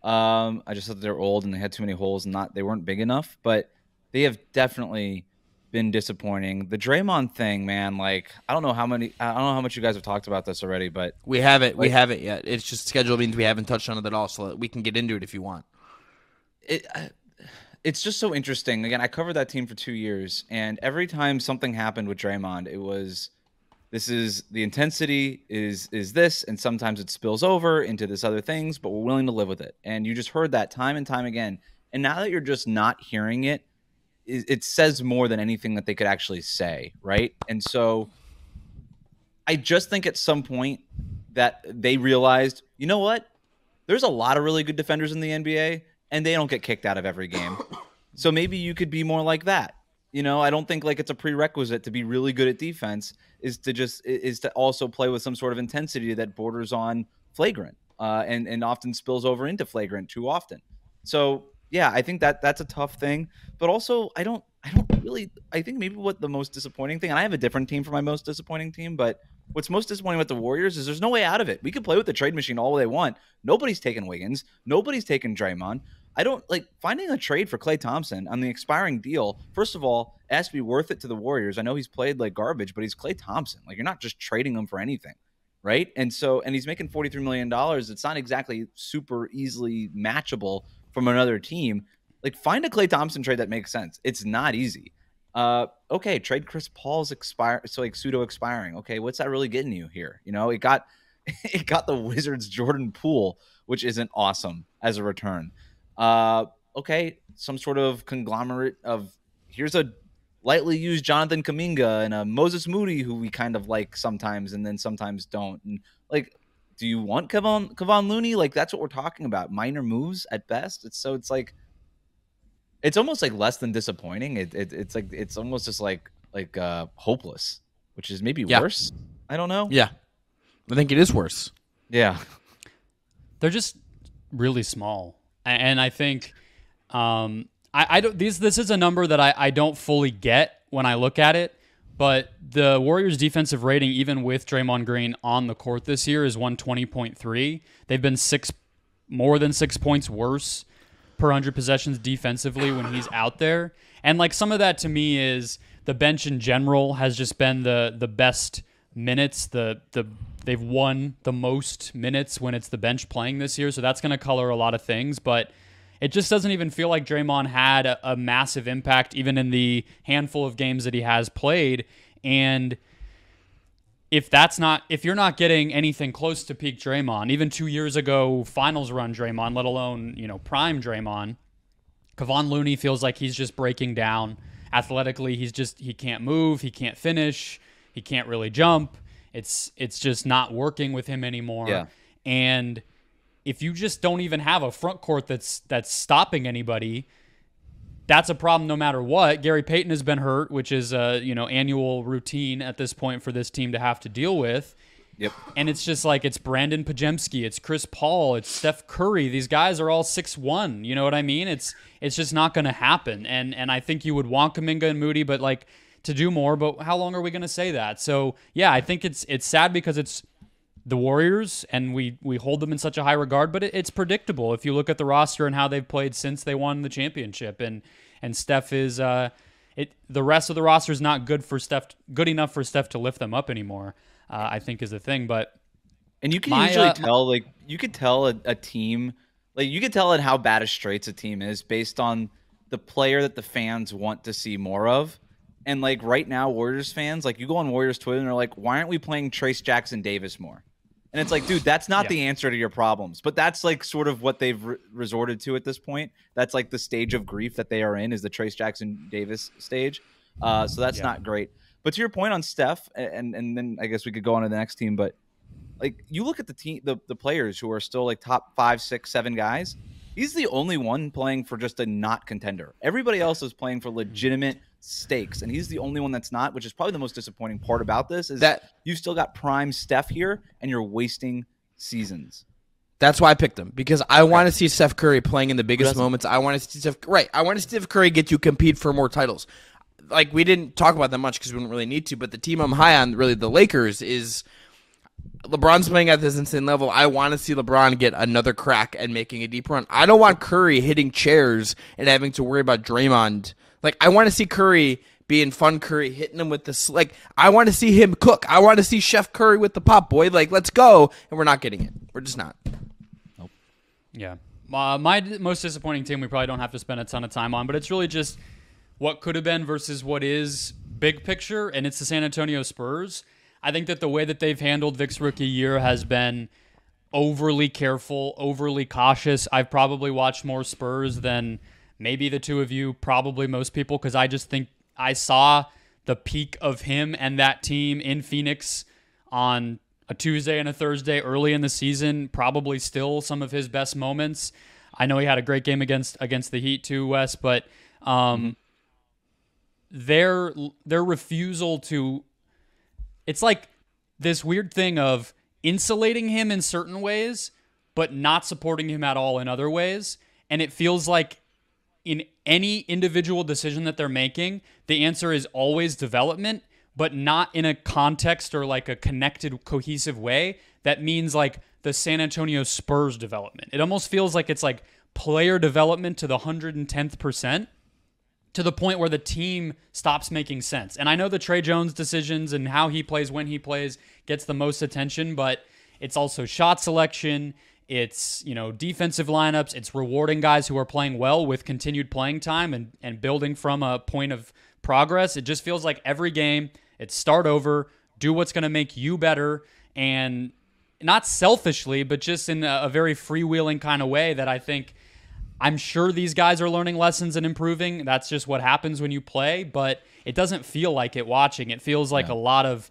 I just thought they were old and they had too many holes and they weren't big enough. But they have definitely been disappointing. The Draymond thing, man, like I don't know how much you guys have talked about this already, but we haven't yet. It's just schedule means we haven't touched on it at all, so we can get into it if you want. It's just so interesting. Again, I covered that team for 2 years, and every time something happened with Draymond, it was this is the intensity is this, and sometimes it spills over into this other things, but we're willing to live with it. And you just heard that time and time again. And now that you're just not hearing it, it says more than anything that they could actually say, right? And so I just think at some point that they realized, you know what? There's a lot of really good defenders in the NBA, and they don't get kicked out of every game. So maybe you could be more like that. You know, I don't think like it's a prerequisite to be really good at defense is to also play with some sort of intensity that borders on flagrant and often spills over into flagrant too often. So yeah, I think that's a tough thing, but also I think maybe what the most disappointing thing, and I have a different team for my most disappointing team, but what's most disappointing with the Warriors is there's no way out of it. We could play with the trade machine all they want. Nobody's taking Wiggins. Nobody's taking Draymond. I don't like finding a trade for Klay Thompson on the expiring deal. First of all, it has to be worth it to the Warriors. I know he's played like garbage, but he's Klay Thompson. Like you're not just trading him for anything, right? And he's making $43 million. It's not exactly super easily matchable from another team. Like find a Klay Thompson trade that makes sense. It's not easy. Okay, trade Chris Paul's pseudo expiring. Okay, what's that really getting you here? You know, it got the Wizards Jordan Poole, which isn't awesome as a return. Okay, some sort of conglomerate of here's a lightly used Jonathan Kuminga and a Moses Moody who we kind of like sometimes and then sometimes don't. And like, do you want Kevon Looney? Like that's what we're talking about. Minor moves at best. It's almost like less than disappointing. It's almost just like hopeless, which is maybe worse. I don't know. Yeah, I think it is worse. Yeah, they're just really small. And I think I don't. This is a number that I don't fully get when I look at it. But the Warriors' defensive rating, even with Draymond Green on the court this year, is 120.3. They've been more than 6 points worse per 100 possessions defensively when he's out there. And like some of that to me is the bench in general has just been the best minutes. They've won the most minutes when it's the bench playing this year, so that's going to color a lot of things. But it just doesn't even feel like Draymond had a massive impact, even in the handful of games that he has played. And if you're not getting anything close to peak Draymond, even 2 years ago, finals run Draymond, let alone prime Draymond, Kevon Looney feels like he's just breaking down athletically. He can't move, he can't finish, he can't really jump. It's just not working with him anymore. Yeah. And if you just don't even have a front court that's stopping anybody, that's a problem no matter what. Gary Payton has been hurt, which is annual routine at this point for this team to have to deal with. Yep. And it's just like it's Brandon Pajemski, it's Chris Paul, it's Steph Curry. These guys are all 6'1". You know what I mean? It's just not going to happen. And I think you would want Kuminga and Moody, but like to do more. But how long are we going to say that? So yeah, I think it's sad because it's the Warriors and we hold them in such a high regard. But it's predictable if you look at the roster and how they've played since they won the championship. And Steph is the rest of the roster is not good enough for Steph to lift them up anymore. I think is the thing, and you can usually tell, you could tell a team, like you could tell at how bad a straits a team is based on the player that the fans want to see more of. And like right now, Warriors fans, like you go on Warriors Twitter and they're like, why aren't we playing Trace Jackson Davis more? And it's like, dude, that's not the answer to your problems. But that's like sort of what they've resorted to at this point. That's like the stage of grief that they are in, is the Trace Jackson Davis stage. So that's not great. But to your point on Steph, and then I guess we could go on to the next team. But like you look at the team, the players who are still like top 5, 6, 7 guys. He's the only one playing for just a not contender. Everybody else is playing for legitimate stakes, and he's the only one that's not, which is probably the most disappointing part about this, is that you've still got prime Steph here, and you're wasting seasons. That's why I picked him, because I want to see Steph Curry playing in the biggest moments. I want to see Steph Curry get you compete for more titles. Like, we didn't talk about that much because we don't really need to, but the team I'm high on, really the Lakers, is LeBron's playing at this insane level. I want to see LeBron get another crack at making a deep run. I don't want Curry hitting chairs and having to worry about Draymond. Like, I want to see Curry being fun Curry, hitting him with this. Like, I want to see him cook. I want to see Chef Curry with the pop, boy. Like, let's go. And we're not getting it. We're just not. Nope. Yeah. My most disappointing team we probably don't have to spend a ton of time on, but it's really just what could have been versus what is big picture, and it's the San Antonio Spurs. I think that the way that they've handled Vic's rookie year has been overly careful, overly cautious. I've probably watched more Spurs than maybe the two of you, probably most people, because I just think I saw the peak of him and that team in Phoenix on a Tuesday and a Thursday early in the season, probably still some of his best moments. I know he had a great game against the Heat too, Wes, but their refusal to, it's like this weird thing of insulating him in certain ways, but not supporting him at all in other ways. And it feels like in any individual decision that they're making, the answer is always development, but not in a context or like a connected, cohesive way that means like the San Antonio Spurs development. It almost feels like it's like player development to the 110th percent, to the point where the team stops making sense. And I know the Trey Jones decisions and how he plays, when he plays, gets the most attention, but it's also shot selection. It's, defensive lineups. It's rewarding guys who are playing well with continued playing time and building from a point of progress. It just feels like every game, it's start over, do what's going to make you better, and not selfishly, but just in a very freewheeling kind of way that I think I'm sure these guys are learning lessons and improving. That's just what happens when you play, but it doesn't feel like it watching. It feels like a lot of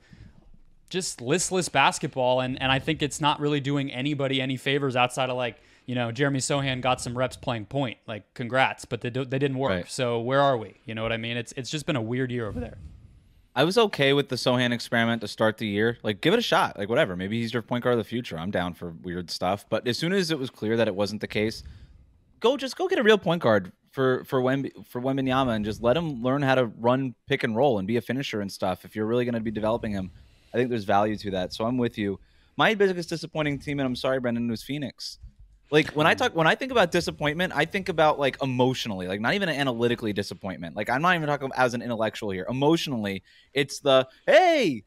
just listless basketball, and I think it's not really doing anybody any favors outside of Jeremy Sohan got some reps playing point. Like, congrats, but they didn't work. Right. So where are we? You know what I mean? It's just been a weird year over there. I was okay with the Sohan experiment to start the year. Like, give it a shot. Like, whatever. Maybe he's your point guard of the future. I'm down for weird stuff. But as soon as it was clear that it wasn't the case, go get a real point guard for Wembanyama and just let him learn how to run pick and roll and be a finisher and stuff. If you're really going to be developing him, I think there's value to that. So I'm with you. My biggest disappointing team, and I'm sorry, Brendan, was Phoenix. Like, when I think about disappointment, I think about like emotionally, like not even analytically disappointment. Like, I'm not even talking as an intellectual here. Emotionally, it's the, hey,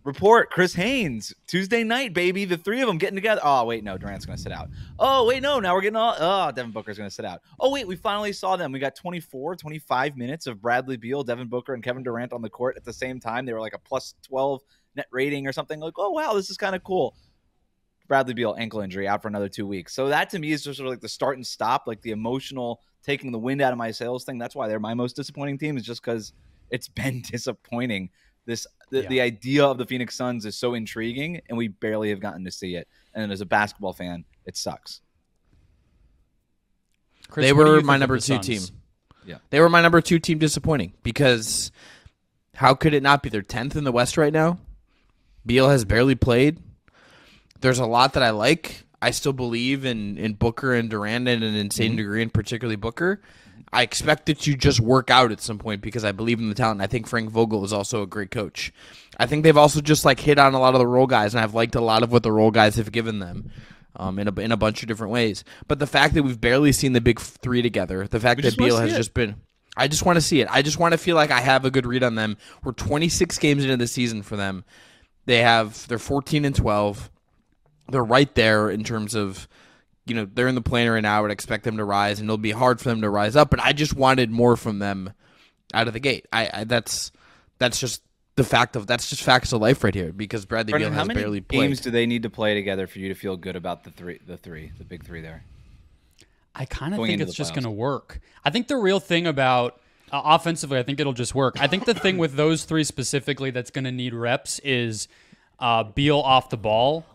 report Chris Haynes Tuesday night, baby. The three of them getting together. Oh wait, no, Durant's gonna sit out. Oh wait, no, now we're getting all. Oh, Devin Booker's gonna sit out. Oh wait, we finally saw them. We got 25 minutes of Bradley Beal, Devin Booker, and Kevin Durant on the court at the same time. They were like a plus 12 net rating or something. Like, oh wow, this is kind of cool. Bradley Beal ankle injury out for another 2 weeks. So that to me is just sort of like the start and stop, like the emotional taking the wind out of my sails thing. That's why they're my most disappointing team, is just because it's been disappointing. The idea of the Phoenix Suns is so intriguing, and we barely have gotten to see it. And as a basketball fan, it sucks. Chris, they were my number 2 team. Yeah, they were my number 2 team. Disappointing, because how could it not be? They're 10th in the West right now. Beal has barely played. There's a lot that I like. I still believe in Booker and Durant in an insane degree, and particularly Booker. I expect it to just work out at some point because I believe in the talent. I think Frank Vogel is also a great coach. I think they've also just hit on a lot of the role guys, and I've liked a lot of what the role guys have given them in a bunch of different ways. But the fact that we've barely seen the big three together, the fact that Beal has just been... I just want to see it. I just want to feel like I have a good read on them. We're 26 games into the season for them. They're 14-12. They're right there in terms of, they're in the play right now. I would expect them to rise, and it'll be hard for them to rise up. But I just wanted more from them out of the gate. That's just facts of life right here, because Bradley Beal has barely played. How many games do they need to play together for you to feel good about the big three there? I kind of think it's just going to work. I think the real thing about offensively, I think it'll just work. I think the thing with those three specifically that's going to need reps is Beal off the ball.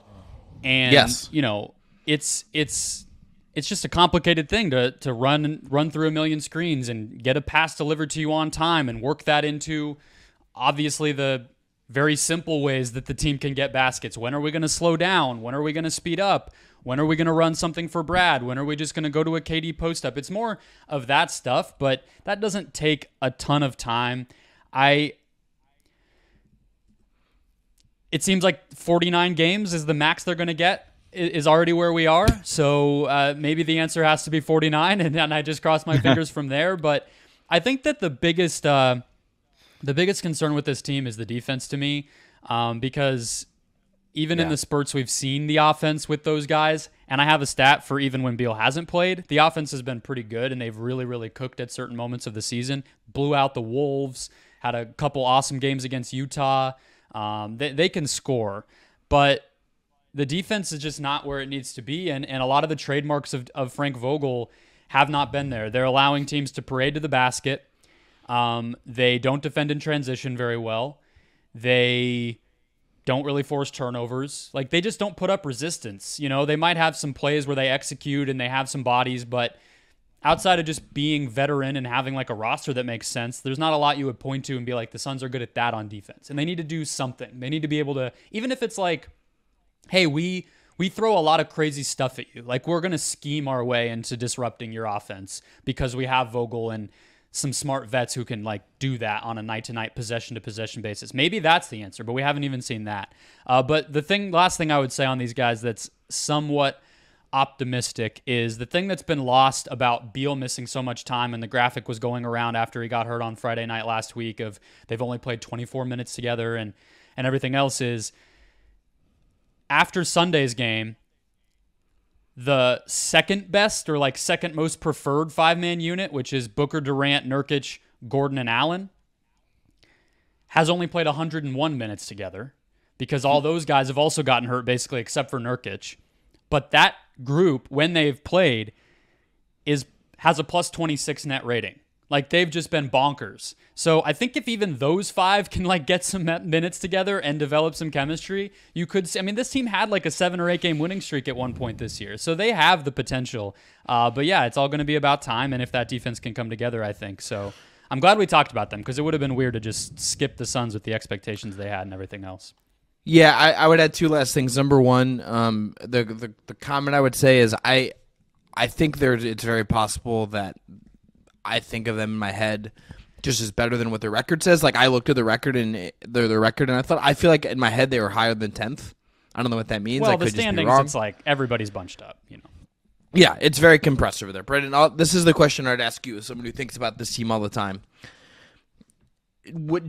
And, yes. it's it's just a complicated thing to run through a million screens and get a pass delivered to you on time and work that into obviously the very simple ways that the team can get baskets. When are we going to slow down? When are we going to speed up? When are we going to run something for Brad? When are we just going to go to a KD post up? It's more of that stuff, but that doesn't take a ton of time. It seems like 49 games is the max they're going to get, is already where we are. So maybe the answer has to be 49, and then I just cross my fingers from there. But I think that the biggest concern with this team is the defense to me, because even in the spurts we've seen the offense with those guys, and I have a stat for even when Beal hasn't played, the offense has been pretty good, and they've really, really cooked at certain moments of the season. Blew out the Wolves, had a couple awesome games against Utah. They can score, but the defense is just not where it needs to be, and a lot of the trademarks of Frank Vogel have not been there. They're allowing teams to parade to the basket. They don't defend in transition very well. They don't really force turnovers. Like, they just don't put up resistance. You know, they might have some plays where they execute and they have some bodies, but outside of just being veteran and having like a roster that makes sense, there's not a lot you would point to and be like, the Suns are good at that on defense. And they need to do something. They need to be able to, even if it's like, hey, we throw a lot of crazy stuff at you. Like, we're going to scheme our way into disrupting your offense because we have Vogel and some smart vets who can like do that on a night-to-night, possession-to-possession basis. Maybe that's the answer, but we haven't even seen that. But last thing I would say on these guys that's somewhat optimistic is the thing that's been lost about Beal missing so much time, and the graphic was going around after he got hurt on Friday night last week of they've only played 24 minutes together and everything else is after Sunday's game, the second best or like second most preferred 5-man unit, which is Booker, Durant, Nurkic, Gordon, and Allen, has only played 101 minutes together because all those guys have also gotten hurt basically except for Nurkic. But that group, when they've played, has a plus 26 net rating. Like, they've just been bonkers. So I think if even those five can like get some minutes together and develop some chemistry, you could see, I mean, this team had like a 7 or 8 game winning streak at one point this year. So they have the potential. But yeah, it's all going to be about time and if that defense can come together, I think. So I'm glad we talked about them because it would have been weird to just skip the Suns with the expectations they had and everything else. Yeah, I would add two last things. Number one, the comment I would say is I think it's very possible that I think of them in my head just as better than what their record says. Like, I looked at the record and I feel like in my head they were higher than 10th. I don't know what that means. Well, I the could standings, just be wrong. it's like everybody's bunched up, you know. Yeah, it's very compressed over there. Brendon, this is the question I'd ask you as someone who thinks about this team all the time.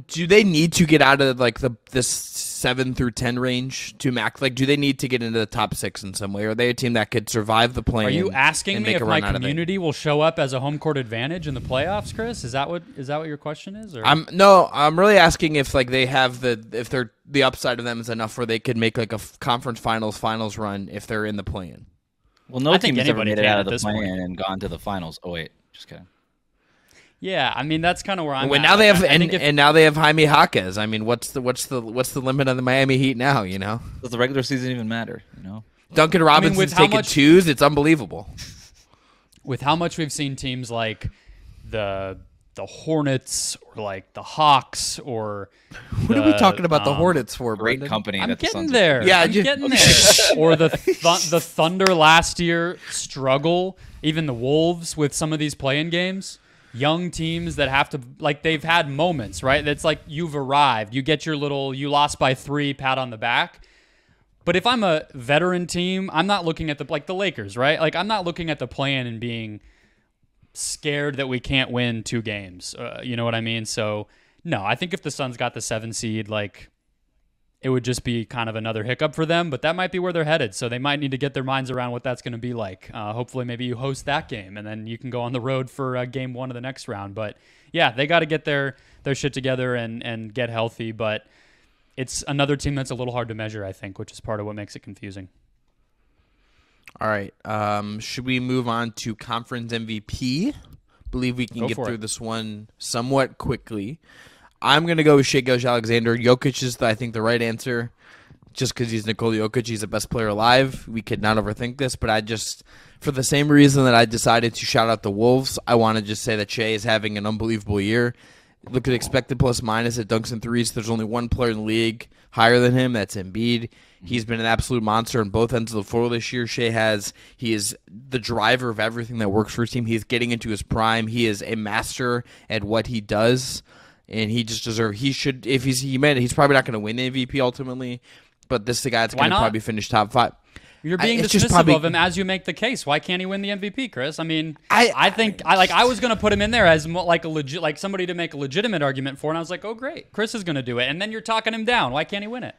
Do they need to get out of like this 7 through 10 range to max? Like, do they need to get into the top 6 in some way? Or are they a team that could survive the play? Are you asking me if my community will show up as a home court advantage in the playoffs, Chris? Is that what your question is? Or? I'm really asking if like they have the upside of them is enough where they could make like a conference finals run if they're in the play-in. Well, no team has ever made it out of the play-in and gone to the finals. Oh wait, just kidding. Yeah, I mean that's kind of where I'm. Well, at. now they have and now they have Jaime Jaquez. I mean, what's the limit on the Miami Heat now? You know, does the regular season even matter? You know, Duncan Robinson's taking 2s. It's unbelievable. With how much we've seen teams like the Hornets or like the Hawks or what are we talking about the Hornets for? Great Brendon? company. I'm getting there. Yeah, I'm getting there. Or the Thunder last year struggle. Even the Wolves with some of these play-in games. Young teams that have to, like, they've had moments, right? That's like you've arrived. You get your little, you lost by 3 pat on the back. But if I'm a veteran team, I'm not looking at the Lakers, right? Like, I'm not looking at the plan and being scared that we can't win 2 games. You know what I mean? So, no, I think if the Suns got the 7 seed, like, it would just be kind of another hiccup for them, but that might be where they're headed. So they might need to get their minds around what that's going to be like. Hopefully maybe you host that game and then you can go on the road for game 1 of the next round. But yeah, they got to get their shit together and get healthy. But it's another team that's a little hard to measure, I think, which is part of what makes it confusing. All right. Should we move on to conference MVP? Believe we can get through this one somewhat quickly. I'm going to go with Shai Gilgeous-Alexander. Jokic is, I think, the right answer. just because he's Nikola Jokic, he's the best player alive. We could not overthink this, but I just, for the same reason that I decided to shout out the Wolves, I want to just say that Shai is having an unbelievable year. Look at expected plus minus at dunks and threes. There's only one player in the league higher than him. That's Embiid. He's been an absolute monster on both ends of the floor this year. He is the driver of everything that works for his team. He's getting into his prime. He is a master at what he does, and he just deserves. He should, if he's probably not going to win the MVP ultimately, but this is the guy that's going to probably finish top 5. You're being dismissive of him as you make the case. Why can't he win the MVP, Chris? I mean, I think I was going to put him in there as like a legit, like somebody to make a legitimate argument for, and I was like, oh great, Chris is going to do it, and then you're talking him down. Why can't he win it?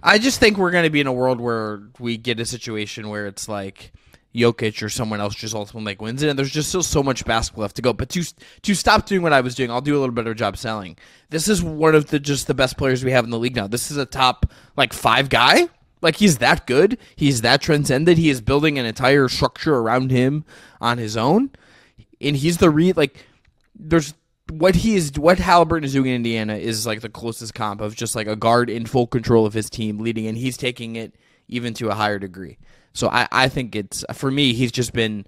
I just think we're going to be in a world where we get a situation where it's like Jokic or someone else just ultimately wins it, and there's just still so much basketball left to go. But to stop doing what I was doing, I'll do a little better job selling. This is one of the best players we have in the league now. This is a top 5 guy. Like, he's that good. He's that transcendent. He is building an entire structure around him on his own, and he's there's. What Halliburton is doing in Indiana is like the closest comp of just like a guard in full control of his team leading, and he's taking it even to a higher degree. So I think it's, for me, he's just been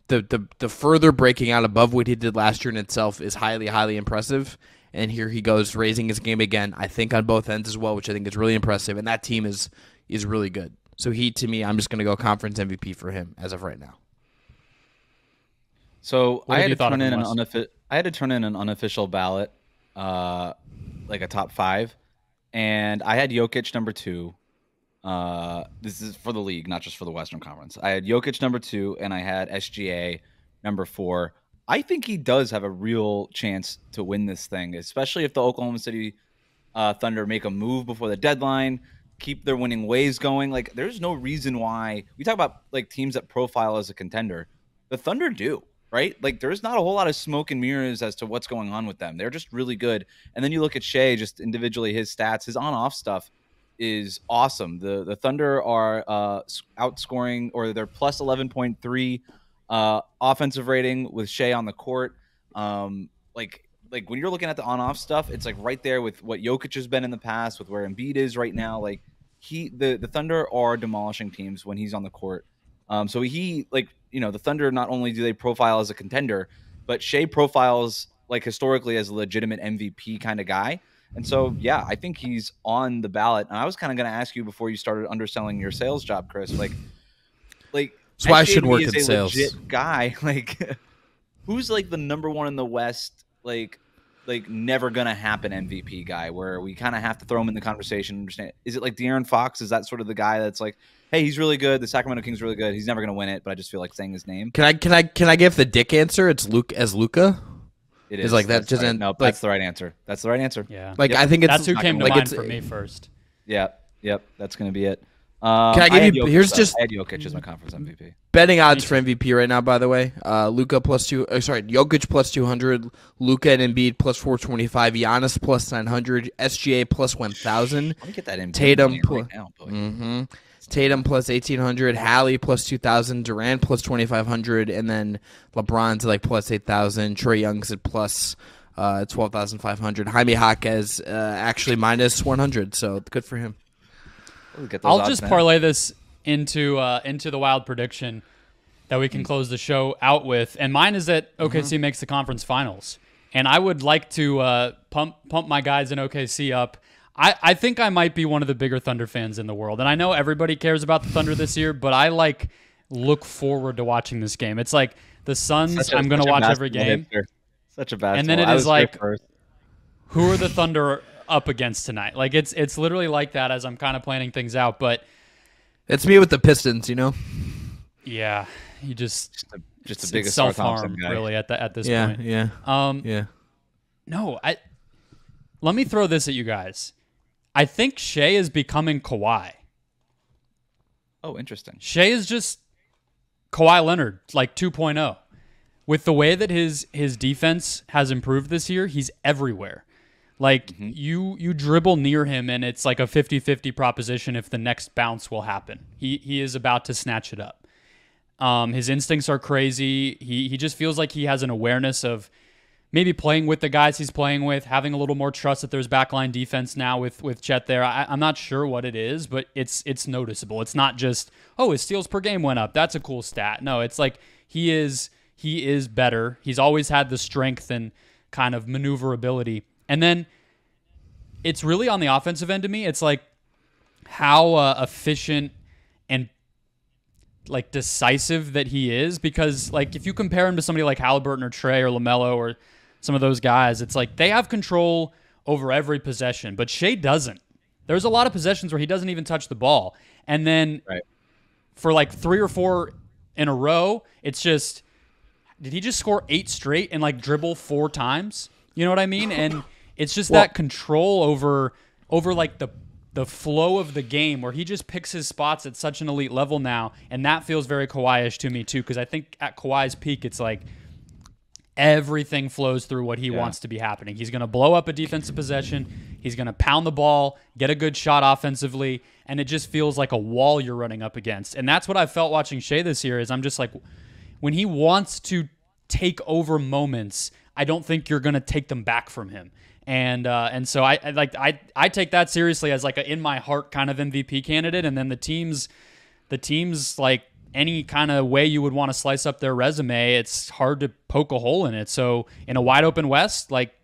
the further breaking out above what he did last year in itself is highly, highly impressive. And here he goes raising his game again, I think on both ends as well, which I think is really impressive. And that team is really good. So to me, I'm just going to go conference MVP for him as of right now. So I had to turn in an unofficial ballot, like a top 5, and I had Jokic number 2. This is for the league, not just for the Western Conference. I had Jokic number 2, and I had SGA number 4. I think he does have a real chance to win this thing, especially if the Oklahoma City Thunder make a move before the deadline, keep their winning ways going. Like, there's no reason why we talk about like teams that profile as a contender. The Thunder do. Right? Like, there's not a whole lot of smoke and mirrors as to what's going on with them. They're just really good. And then you look at Shai, just individually, his stats, his on-off stuff is awesome. The Thunder are outscoring, or they're plus 11.3 offensive rating with Shai on the court. Like when you're looking at the on-off stuff, it's like right there with what Jokic has been in the past, with where Embiid is right now. Like, the Thunder are demolishing teams when he's on the court. The Thunder, not only do they profile as a contender, but Shai profiles like historically as a legitimate MVP kind of guy. And so, yeah, I think he's on the ballot. And I was kind of going to ask you before you started underselling your sales job, Chris, like that's why I should work in sales. Legit guy, like who's like the number 1 in the West, like never gonna happen MVP guy, where we kind of have to throw him in the conversation. Understand? Is it like De'Aaron Fox? Is that sort of the guy that's like, hey, he's really good. The Sacramento Kings really good. He's never gonna win it, but I just feel like saying his name. Can I give the dick answer? It's Luka. It is like that. Right. No, that's the right answer. That's the right answer. Yeah. I think that's who came to mind for me first. Yep. That's gonna be it. Can I give you? Here's just. I had Jokic as my conference MVP. Betting odds for MVP right now, by the way. Luka Jokic plus 200, Luka and Embiid plus 425, Giannis plus 900, SGA plus 1,000. Let me get that in. Tatum right now, Tatum plus 1,800, Hallie plus 2,000, Durant plus 2,500, and then LeBron's like plus 8,000. Trae Young's at plus 12,500. Jaime Jaquez actually minus 100, so good for him. I'll just parlay this into the wild prediction that we can close the show out with, and mine is that OKC makes the conference finals, and I would like to pump my guys in OKC up. I think I might be one of the bigger Thunder fans in the world, and I know everybody cares about the Thunder this year, but I look forward to watching this game. It's like the Suns. I'm going to watch every game. Such a bad. And then it is like, who are the Thunder up against tonight? Like, it's literally like that as I'm kind of planning things out. But it's me with the Pistons, you know. Yeah, you just the biggest self-harm really at this point. Yeah. No, let me throw this at you guys. I think Shai is becoming Kawhi. Oh, interesting. Shai is just Kawhi Leonard, like 2.0. With the way that his defense has improved this year, he's everywhere. Like, you dribble near him, and it's like a 50-50 proposition if the next bounce will happen. He is about to snatch it up. His instincts are crazy. He just feels like he has an awareness of maybe playing with the guys he's playing with, having a little more trust that there's backline defense now with Chet there. I'm not sure what it is, but it's noticeable. It's not just, oh, his steals per game went up. That's a cool stat. No, it's like he is better. He's always had the strength and kind of maneuverability. And then it's really on the offensive end to me. It's like how efficient and like decisive that he is, because like if you compare him to somebody like Halliburton or Trey or LaMelo or some of those guys, it's like they have control over every possession, but Shai doesn't. There's a lot of possessions where he doesn't even touch the ball. And then for like 3 or 4 in a row, it's just, did he just score 8 straight and like dribble 4 times? You know what I mean? And it's just that control over like the flow of the game where he just picks his spots at such an elite level now. And that feels very Kawhi-ish to me too, because I think at Kawhi's peak, it's like everything flows through what he wants to be happening. He's going to blow up a defensive possession. He's going to pound the ball, get a good shot offensively, and it just feels like a wall you're running up against. And that's what I felt watching Shai this year, is I'm just like, when he wants to take over moments, I don't think you're going to take them back from him. And so I take that seriously as like a in my heart kind of MVP candidate. And then the teams like any kind of way you would want to slice up their resume, it's hard to poke a hole in it. So in a wide open West, like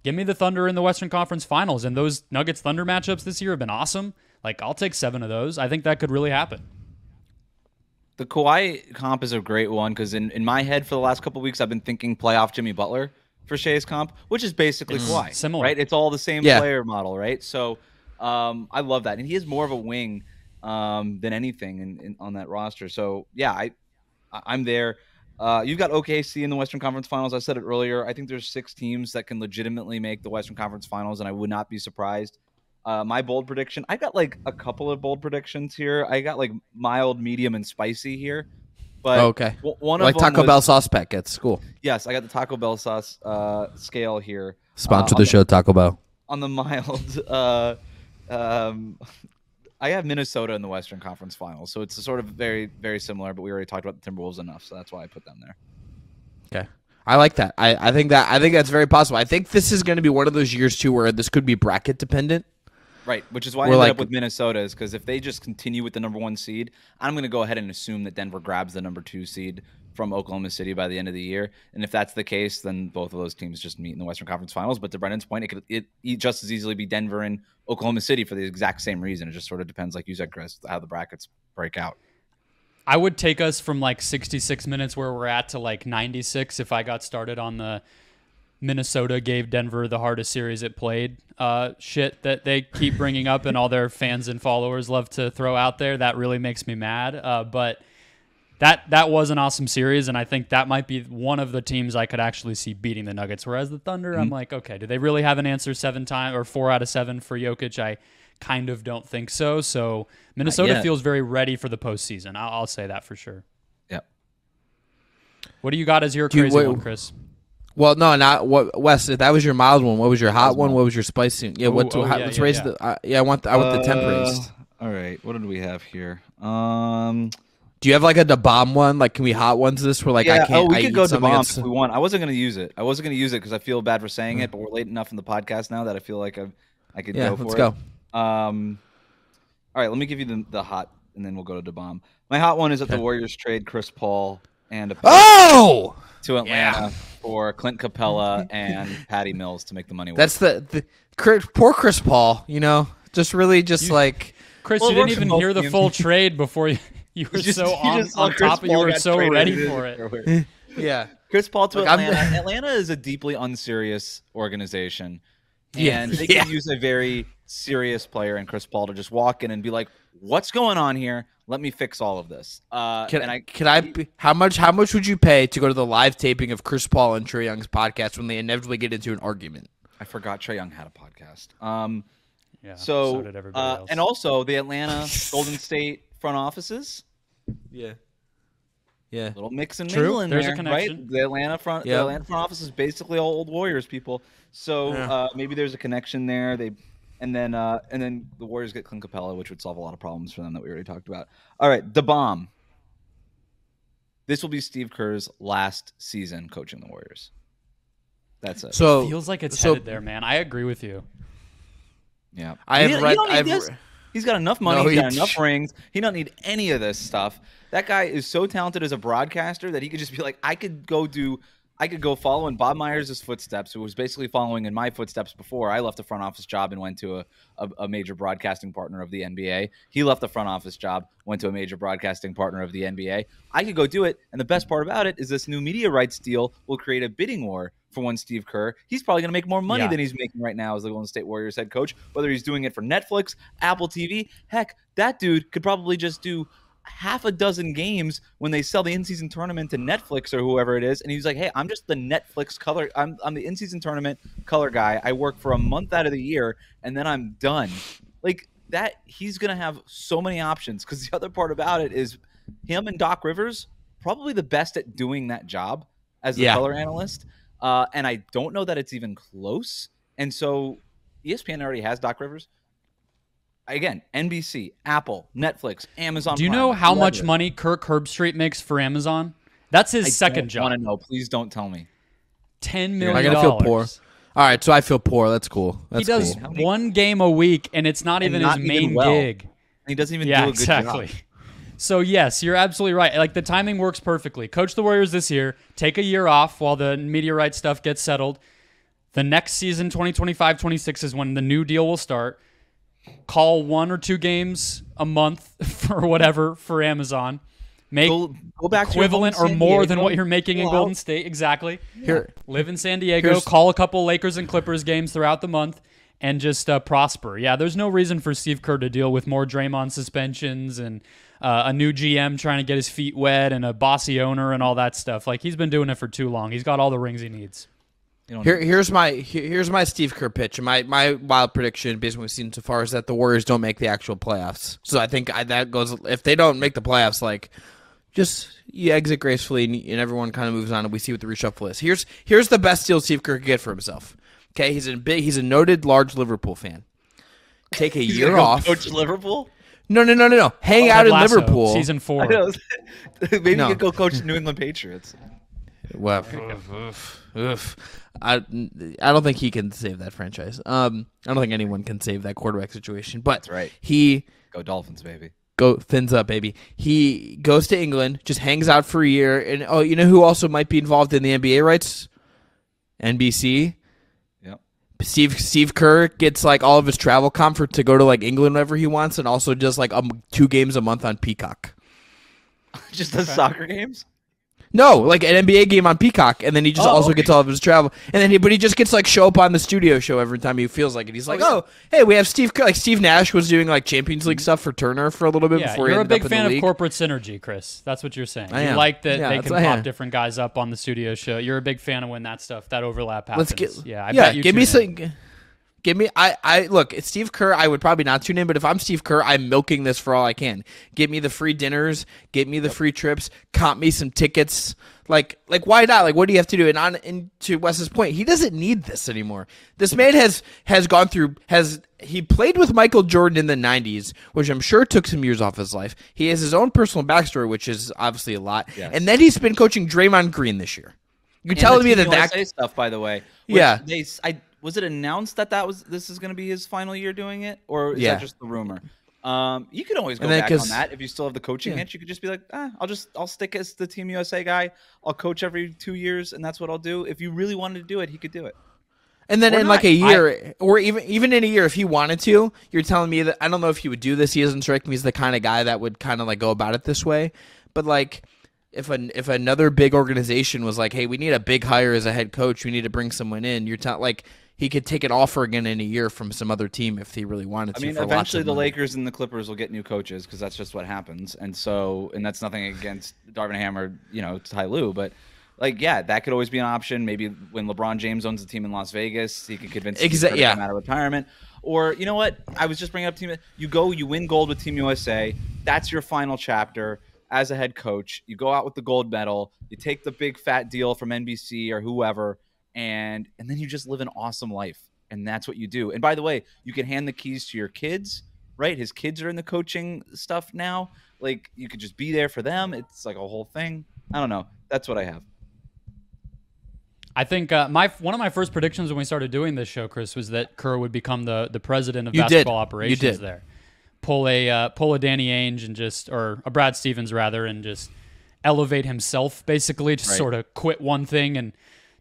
give me the Thunder in the Western Conference Finals. And those Nuggets Thunder matchups this year have been awesome. Like I'll take 7 of those. I think that could really happen. The Kawhi comp is a great one because in my head for the last couple of weeks, I've been thinking playoff Jimmy Butler for Shai's comp, which is basically Kawhi. Similar. Right? It's all the same player model, right? So I love that. And he is more of a wing than anything on that roster. So, yeah, I'm there. You've got OKC in the Western Conference Finals. I said it earlier. I think there's 6 teams that can legitimately make the Western Conference Finals, and I would not be surprised. My bold prediction, I got like a couple of bold predictions here. I got like mild, medium, and spicy here. But one of like them Taco Bell sauce packets. Cool. Yes, I got the Taco Bell sauce scale here. Sponsor the show, Taco Bell. On the mild, I have Minnesota in the Western Conference Finals, so it's sort of very, very similar. But we already talked about the Timberwolves enough, so that's why I put them there. Okay, I like that. I think that's very possible. I think this is going to be one of those years too where this could be bracket dependent. Right, which is why I ended up with Minnesota, is because if they just continue with the number 1 seed, I'm going to go ahead and assume that Denver grabs the number 2 seed from Oklahoma City by the end of the year. And if that's the case, then both of those teams just meet in the Western Conference Finals. But to Brendan's point, it could just as easily be Denver and Oklahoma City for the exact same reason. It just sort of depends, like you said, Chris, how the brackets break out. I would take us from like 66 minutes where we're at to like 96 if I got started on the Minnesota gave Denver the hardest series it played shit that they keep bringing up and all their fans and followers love to throw out there. That really makes me mad. But that was an awesome series, and I think that might be one of the teams I could actually see beating the Nuggets. Whereas the Thunder, I'm like, okay, do they really have an answer 7 times or 4 out of 7 for Jokic? I kind of don't think so. So Minnesota feels very ready for the postseason. I'll say that for sure. Yep. What do you got as your crazy one, Chris? Well, no, not what, Wes. If that was your mild one, what was your hot one? What was your spicy? Yeah, let's raise the. I want the temp raised. All right, what did we have here? Do you have like a DeBomb one? Like, can we hot ones this? Where like I can't. We could go DeBomb if we want. I wasn't gonna use it. Because I feel bad for saying it, but we're late enough in the podcast now that I feel like I could go for it. Let's go. All right, let me give you the hot, and then we'll go to DeBomb. My hot one is that the Warriors trade Chris Paul and to Atlanta for Clint Capella and Patty Mills to make the money work. That's the poor Chris Paul. You know, just like Chris. You didn't even hear the full trade before you were on top. You were so ready for it. Yeah, Chris Paul to Atlanta. Atlanta is a deeply unserious organization, and they can use a very serious player in Chris Paul to just walk in and be like, "What's going on here? Let me fix all of this." How much would you pay to go to the live taping of Chris Paul and Trae Young's podcast when they inevitably get into an argument? I forgot Trae Young had a podcast. So did everybody else. And also the Atlanta Golden State front offices. Yeah. Little mix and mingle in There's there, a connection. right? The Atlanta front office is basically all old Warriors people. So maybe there's a connection there. And then the Warriors get Clint Capella, which would solve a lot of problems for them that we already talked about. All right, DeBomb. This will be Steve Kerr's last season coaching the Warriors. That's it. So Feels like it's headed there, man. I agree with you. Yeah, He's got enough money. No, He's got enough rings. He don't need any of this stuff. That guy is so talented as a broadcaster that he could just be like, I could go follow in Bob Myers' footsteps, who was basically following in my footsteps before I left the front office job and went to a major broadcasting partner of the NBA. He left the front office job, went to a major broadcasting partner of the NBA. I could go do it, and the best part about it is this new media rights deal will create a bidding war for one Steve Kerr. He's probably going to make more money than he's making right now as the Golden State Warriors head coach, whether he's doing it for Netflix, Apple TV. Heck, that dude could probably just do half a dozen games when they sell the in-season tournament to Netflix or whoever it is, and he's like, hey, I'm just the Netflix color. I'm the in-season tournament color guy. I work for a month out of the year, and then I'm done. Like that, he's going to have so many options, because the other part about it is him and Doc Rivers, probably the best at doing that job as the color analyst, and I don't know that it's even close. And so ESPN already has Doc Rivers. Again, NBC, Apple, Netflix, Amazon. Do you know how much money Kirk Herbstreit makes for Amazon? That's his second job. I want to know. Please don't tell me. $10 million. I gotta feel poor. All right, so I feel poor. That's cool. He does one game a week, and it's not even his main gig. He doesn't even do a good job. So, yes, you're absolutely right. Like, the timing works perfectly. Coach the Warriors this year. Take a year off while the media rights stuff gets settled. The next season, 2025-26, is when the new deal will start. Call 1 or 2 games a month for whatever for Amazon. Make go back equivalent to or more than what you're making in Golden State. Exactly. Live in San Diego. Call a couple Lakers and Clippers games throughout the month and just prosper. Yeah, there's no reason for Steve Kerr to deal with more Draymond suspensions and a new GM trying to get his feet wet and a bossy owner and all that stuff. Like, he's been doing it for too long. He's got all the rings he needs. Here's my Steve Kerr pitch. My wild prediction, based on what we've seen so far, is that the Warriors don't make the actual playoffs. So I think that goes. If they don't make the playoffs, like, just you exit gracefully and everyone kind of moves on, and we see what the reshuffle is. Here's the best deal Steve Kerr could get for himself. Okay, he's a noted large Liverpool fan. Take a year off. Coach Liverpool. No. Hang out in Liverpool. Season 4. Maybe you could go coach the New England Patriots. Well, I don't think he can save that franchise. I don't think anyone can save that quarterback situation. But that's right. He go Dolphins, baby. Go Fins up, baby. He goes to England, just hangs out for a year, and you know who also might be involved in the NBA rights? NBC. Yep. Steve Kerr gets like all of his travel comfort to go to like England whenever he wants, and also just like 2 games a month on Peacock. Just does soccer games? No, like an NBA game on Peacock, and then he just also gets all of his travel, and then he just gets like show up on the studio show every time he feels like it. He's like, hey, we have Steve Kerr. Like Steve Nash was doing like Champions League stuff for Turner for a little bit before he ended up in the league. You're a big fan of corporate synergy, Chris. That's what you're saying. You like that they can pop different guys up on the studio show. You're a big fan of when that overlap happens. I bet you give me some. Give me, look, it's Steve Kerr. I would probably not tune in, but if I'm Steve Kerr, I'm milking this for all I can. Give me the free dinners, get me the free trips, comp me some tickets. Like, why not? Like, what do you have to do? And to Wes's point, he doesn't need this anymore. This man has gone through, he played with Michael Jordan in the 90s, which I'm sure took some years off his life. He has his own personal backstory, which is obviously a lot. Yes. And then he's been coaching Draymond Green this year. You're telling me that stuff, by the way. Yeah. Was it announced that this is going to be his final year doing it, or is that just the rumor? You could always go back on that if you still have the coaching itch. You could just be like, I'll stick as the Team USA guy. I'll coach every 2 years, and that's what I'll do. If you really wanted to do it, he could do it. And then like a year, or even in a year, if he wanted to, you're telling me that I don't know if he would do this. He doesn't strike me as the kind of guy that would kind of like go about it this way. But like, if another big organization was like, hey, we need a big hire as a head coach, we need to bring someone in. You're like. He could take an offer again in a year from some other team if he really wanted to. I mean, eventually the Lakers and the Clippers will get new coaches because that's just what happens. And that's nothing against Darvin Ham or, Ty Lue, but that could always be an option. Maybe when LeBron James owns a team in Las Vegas, he could convince him to come out of retirement. Or, you know what? I was just bringing up you win gold with Team USA. That's your final chapter as a head coach. You go out with the gold medal. You take the big fat deal from NBC or whoever. And then you just live an awesome life, and that's what you do. And by the way, you can hand the keys to your kids, right? His kids are in the coaching stuff now. Like, you could just be there for them. It's like a whole thing. I don't know. That's what I have. I think one of my first predictions when we started doing this show, Chris, was that Kerr would become the president of basketball operations there. Pull a Danny Ainge and or a Brad Stevens rather, and just elevate himself basically, just sort of quit one thing and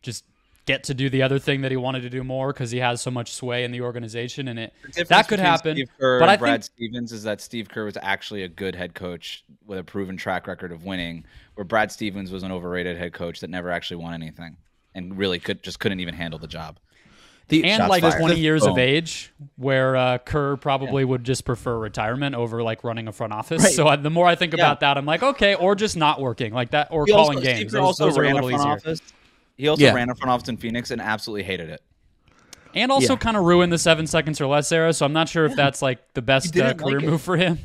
just get to do the other thing that he wanted to do more because he has so much sway in the organization, and that could happen. Steve Kerr but and I Brad think Stevens is that Steve Kerr was actually a good head coach with a proven track record of winning, where Brad Stevens was an overrated head coach that never actually won anything and really couldn't even handle the job. And like 20 years of age, where Kerr probably would just prefer retirement over like running a front office. Right. So the more I think about that, I'm like, okay, or just not working like that, or calling games. Those are a little easier. He also ran a front office in Phoenix and absolutely hated it. And also kind of ruined the 7 seconds or less era. So I'm not sure if that's like the best career move for him.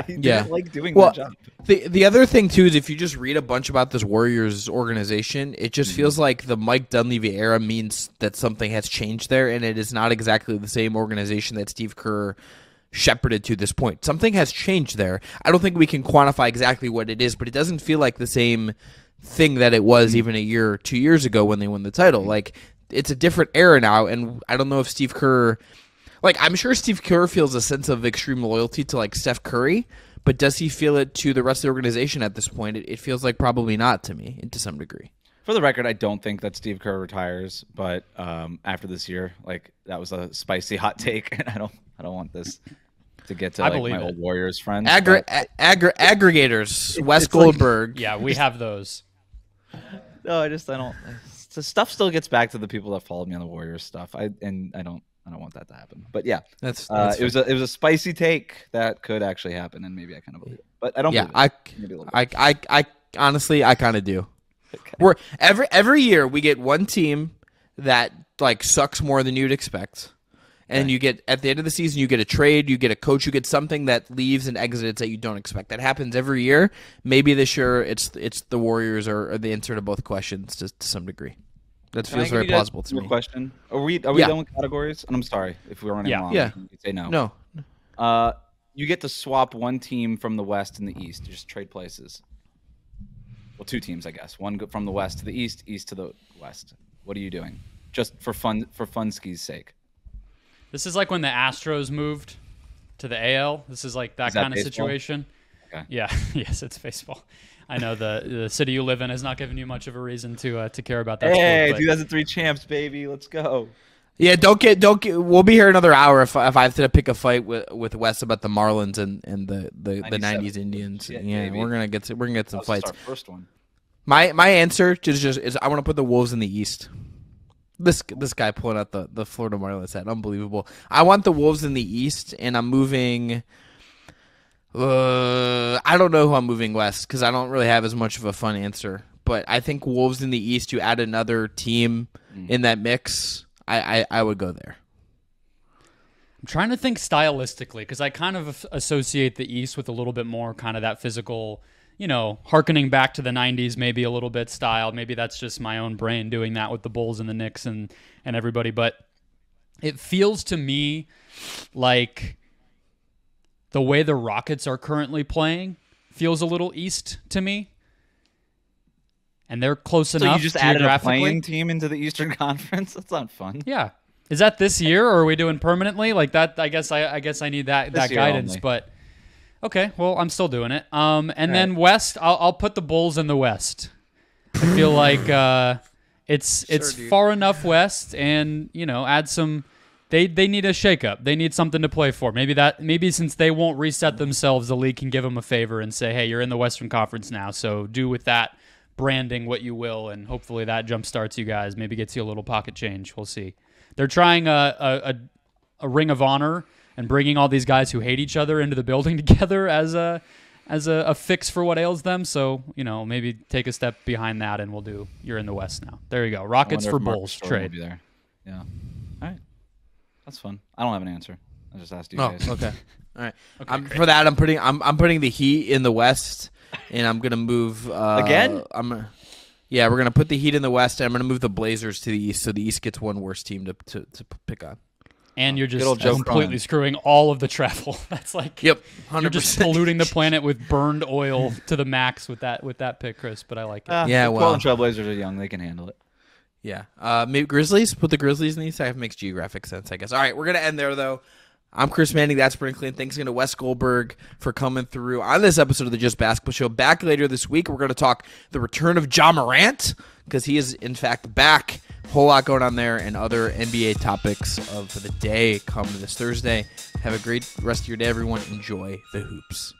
He didn't like doing that job. The other thing, too, is if you just read a bunch about this Warriors organization, it just feels like the Mike Dunleavy era means that something has changed there, and it is not exactly the same organization that Steve Kerr shepherded to this point. Something has changed there. I don't think we can quantify exactly what it is, but it doesn't feel like the same thing that it was even a year or 2 years ago when they won the title. Like, it's a different era now, and I don't know if Steve Kerr... Like, I'm sure Steve Kerr feels a sense of extreme loyalty to, like, Steph Curry, but does he feel it to the rest of the organization at this point? It feels like probably not to me, to some degree. For the record, I don't think that Steve Kerr retires, but after this year, like, that was a spicy hot take, and I don't want this to get to like, my old Warriors friends. Aggregators, Wes Goldberg. Yeah, we have those. No, I don't. The stuff still gets back to the people that followed me on the Warriors stuff. I don't want that to happen. But yeah, that's it was a spicy take that could actually happen, and maybe I kind of believe it. But I don't. Yeah, believe it. I honestly I kind of do. Okay. We're every year we get one team that like sucks more than you'd expect, and you get at the end of the season you get a trade, you get a coach, you get something that leaves and exits that you don't expect. That happens every year. Maybe this year it's the Warriors or the answer to both questions to some degree. That feels very plausible to me. Question: Are we done with categories? And I'm sorry if we're running long. Yeah. You can say no. No. You get to swap one team from the West and the East. You just trade places. Well, two teams, I guess. One from the West to the East, East to the West. What are you doing? Just for funski's sake. This is like when the Astros moved to the AL. This is like that kind of baseball? Situation. Okay. Yeah. Yes, it's baseball. I know the city you live in has not given you much of a reason to care about that. Hey, sport, 2003 champs, baby, let's go. Yeah, don't get. We'll be here another hour if I have to pick a fight with Wes about the Marlins and the 90s Indians. Yeah, we're gonna get some fights. Our first one. My answer is I want to put the Wolves in the East. This guy pulling out the Florida Marlins hat, unbelievable. I want the Wolves in the East, and I'm moving. I don't know who I'm moving west because I don't really have as much of a fun answer. But I think Wolves in the East, you add another team in that mix, I would go there. I'm trying to think stylistically because I kind of associate the East with a little bit more kind of that physical, hearkening back to the 90s, maybe a little bit style. Maybe that's just my own brain doing that with the Bulls and the Knicks and everybody. But it feels to me like the way the Rockets are currently playing feels a little East to me. And they're close enough. So you just added a playing team into the Eastern Conference? That's not fun. Yeah. Is that this year, or are we doing permanently? Like that, I guess I need that guidance. Only. But okay, well, I'm still doing it. Then West, I'll put the Bulls in the West. I feel like it's far enough west, and add some. They need a shakeup. They need something to play for. Maybe since they won't reset themselves, the league can give them a favor and say, hey, you're in the Western Conference now, so do with that branding what you will, and hopefully that jumpstarts you guys. Maybe gets you a little pocket change. We'll see. They're trying a ring of honor and bringing all these guys who hate each other into the building together as a fix for what ails them. So maybe take a step behind that, and we'll do. You're in the West now. There you go. Rockets for Bulls trade. Be there. Yeah. All right. That's fun. I don't have an anscer. I just asked you guys. Okay. All right. Okay, for that, I'm putting the Heat in the West, and I'm gonna move again. We're gonna put the Heat in the West, and I'm gonna move the Blazers to the East, so the East gets one worse team to pick on. And you're just completely screwing all of the travel. That's like 100%. You're just polluting the planet with burned oil to the max with that pick, Chris. But I like it. The Portland Trailblazers are young; they can handle it. Yeah. Maybe Grizzlies. Put the Grizzlies in these. That makes geographic sense, I guess. All right, we're gonna end there though. I'm Chris Manning. That's Brendon Kleen. Thanks again to Wes Goldberg for coming through on this episode of the Just Basketball Show. Back later this week, we're going to talk the return of Ja Morant because he is, in fact, back. A whole lot going on there and other NBA topics of the day come this Thursday. Have a great rest of your day, everyone. Enjoy the hoops.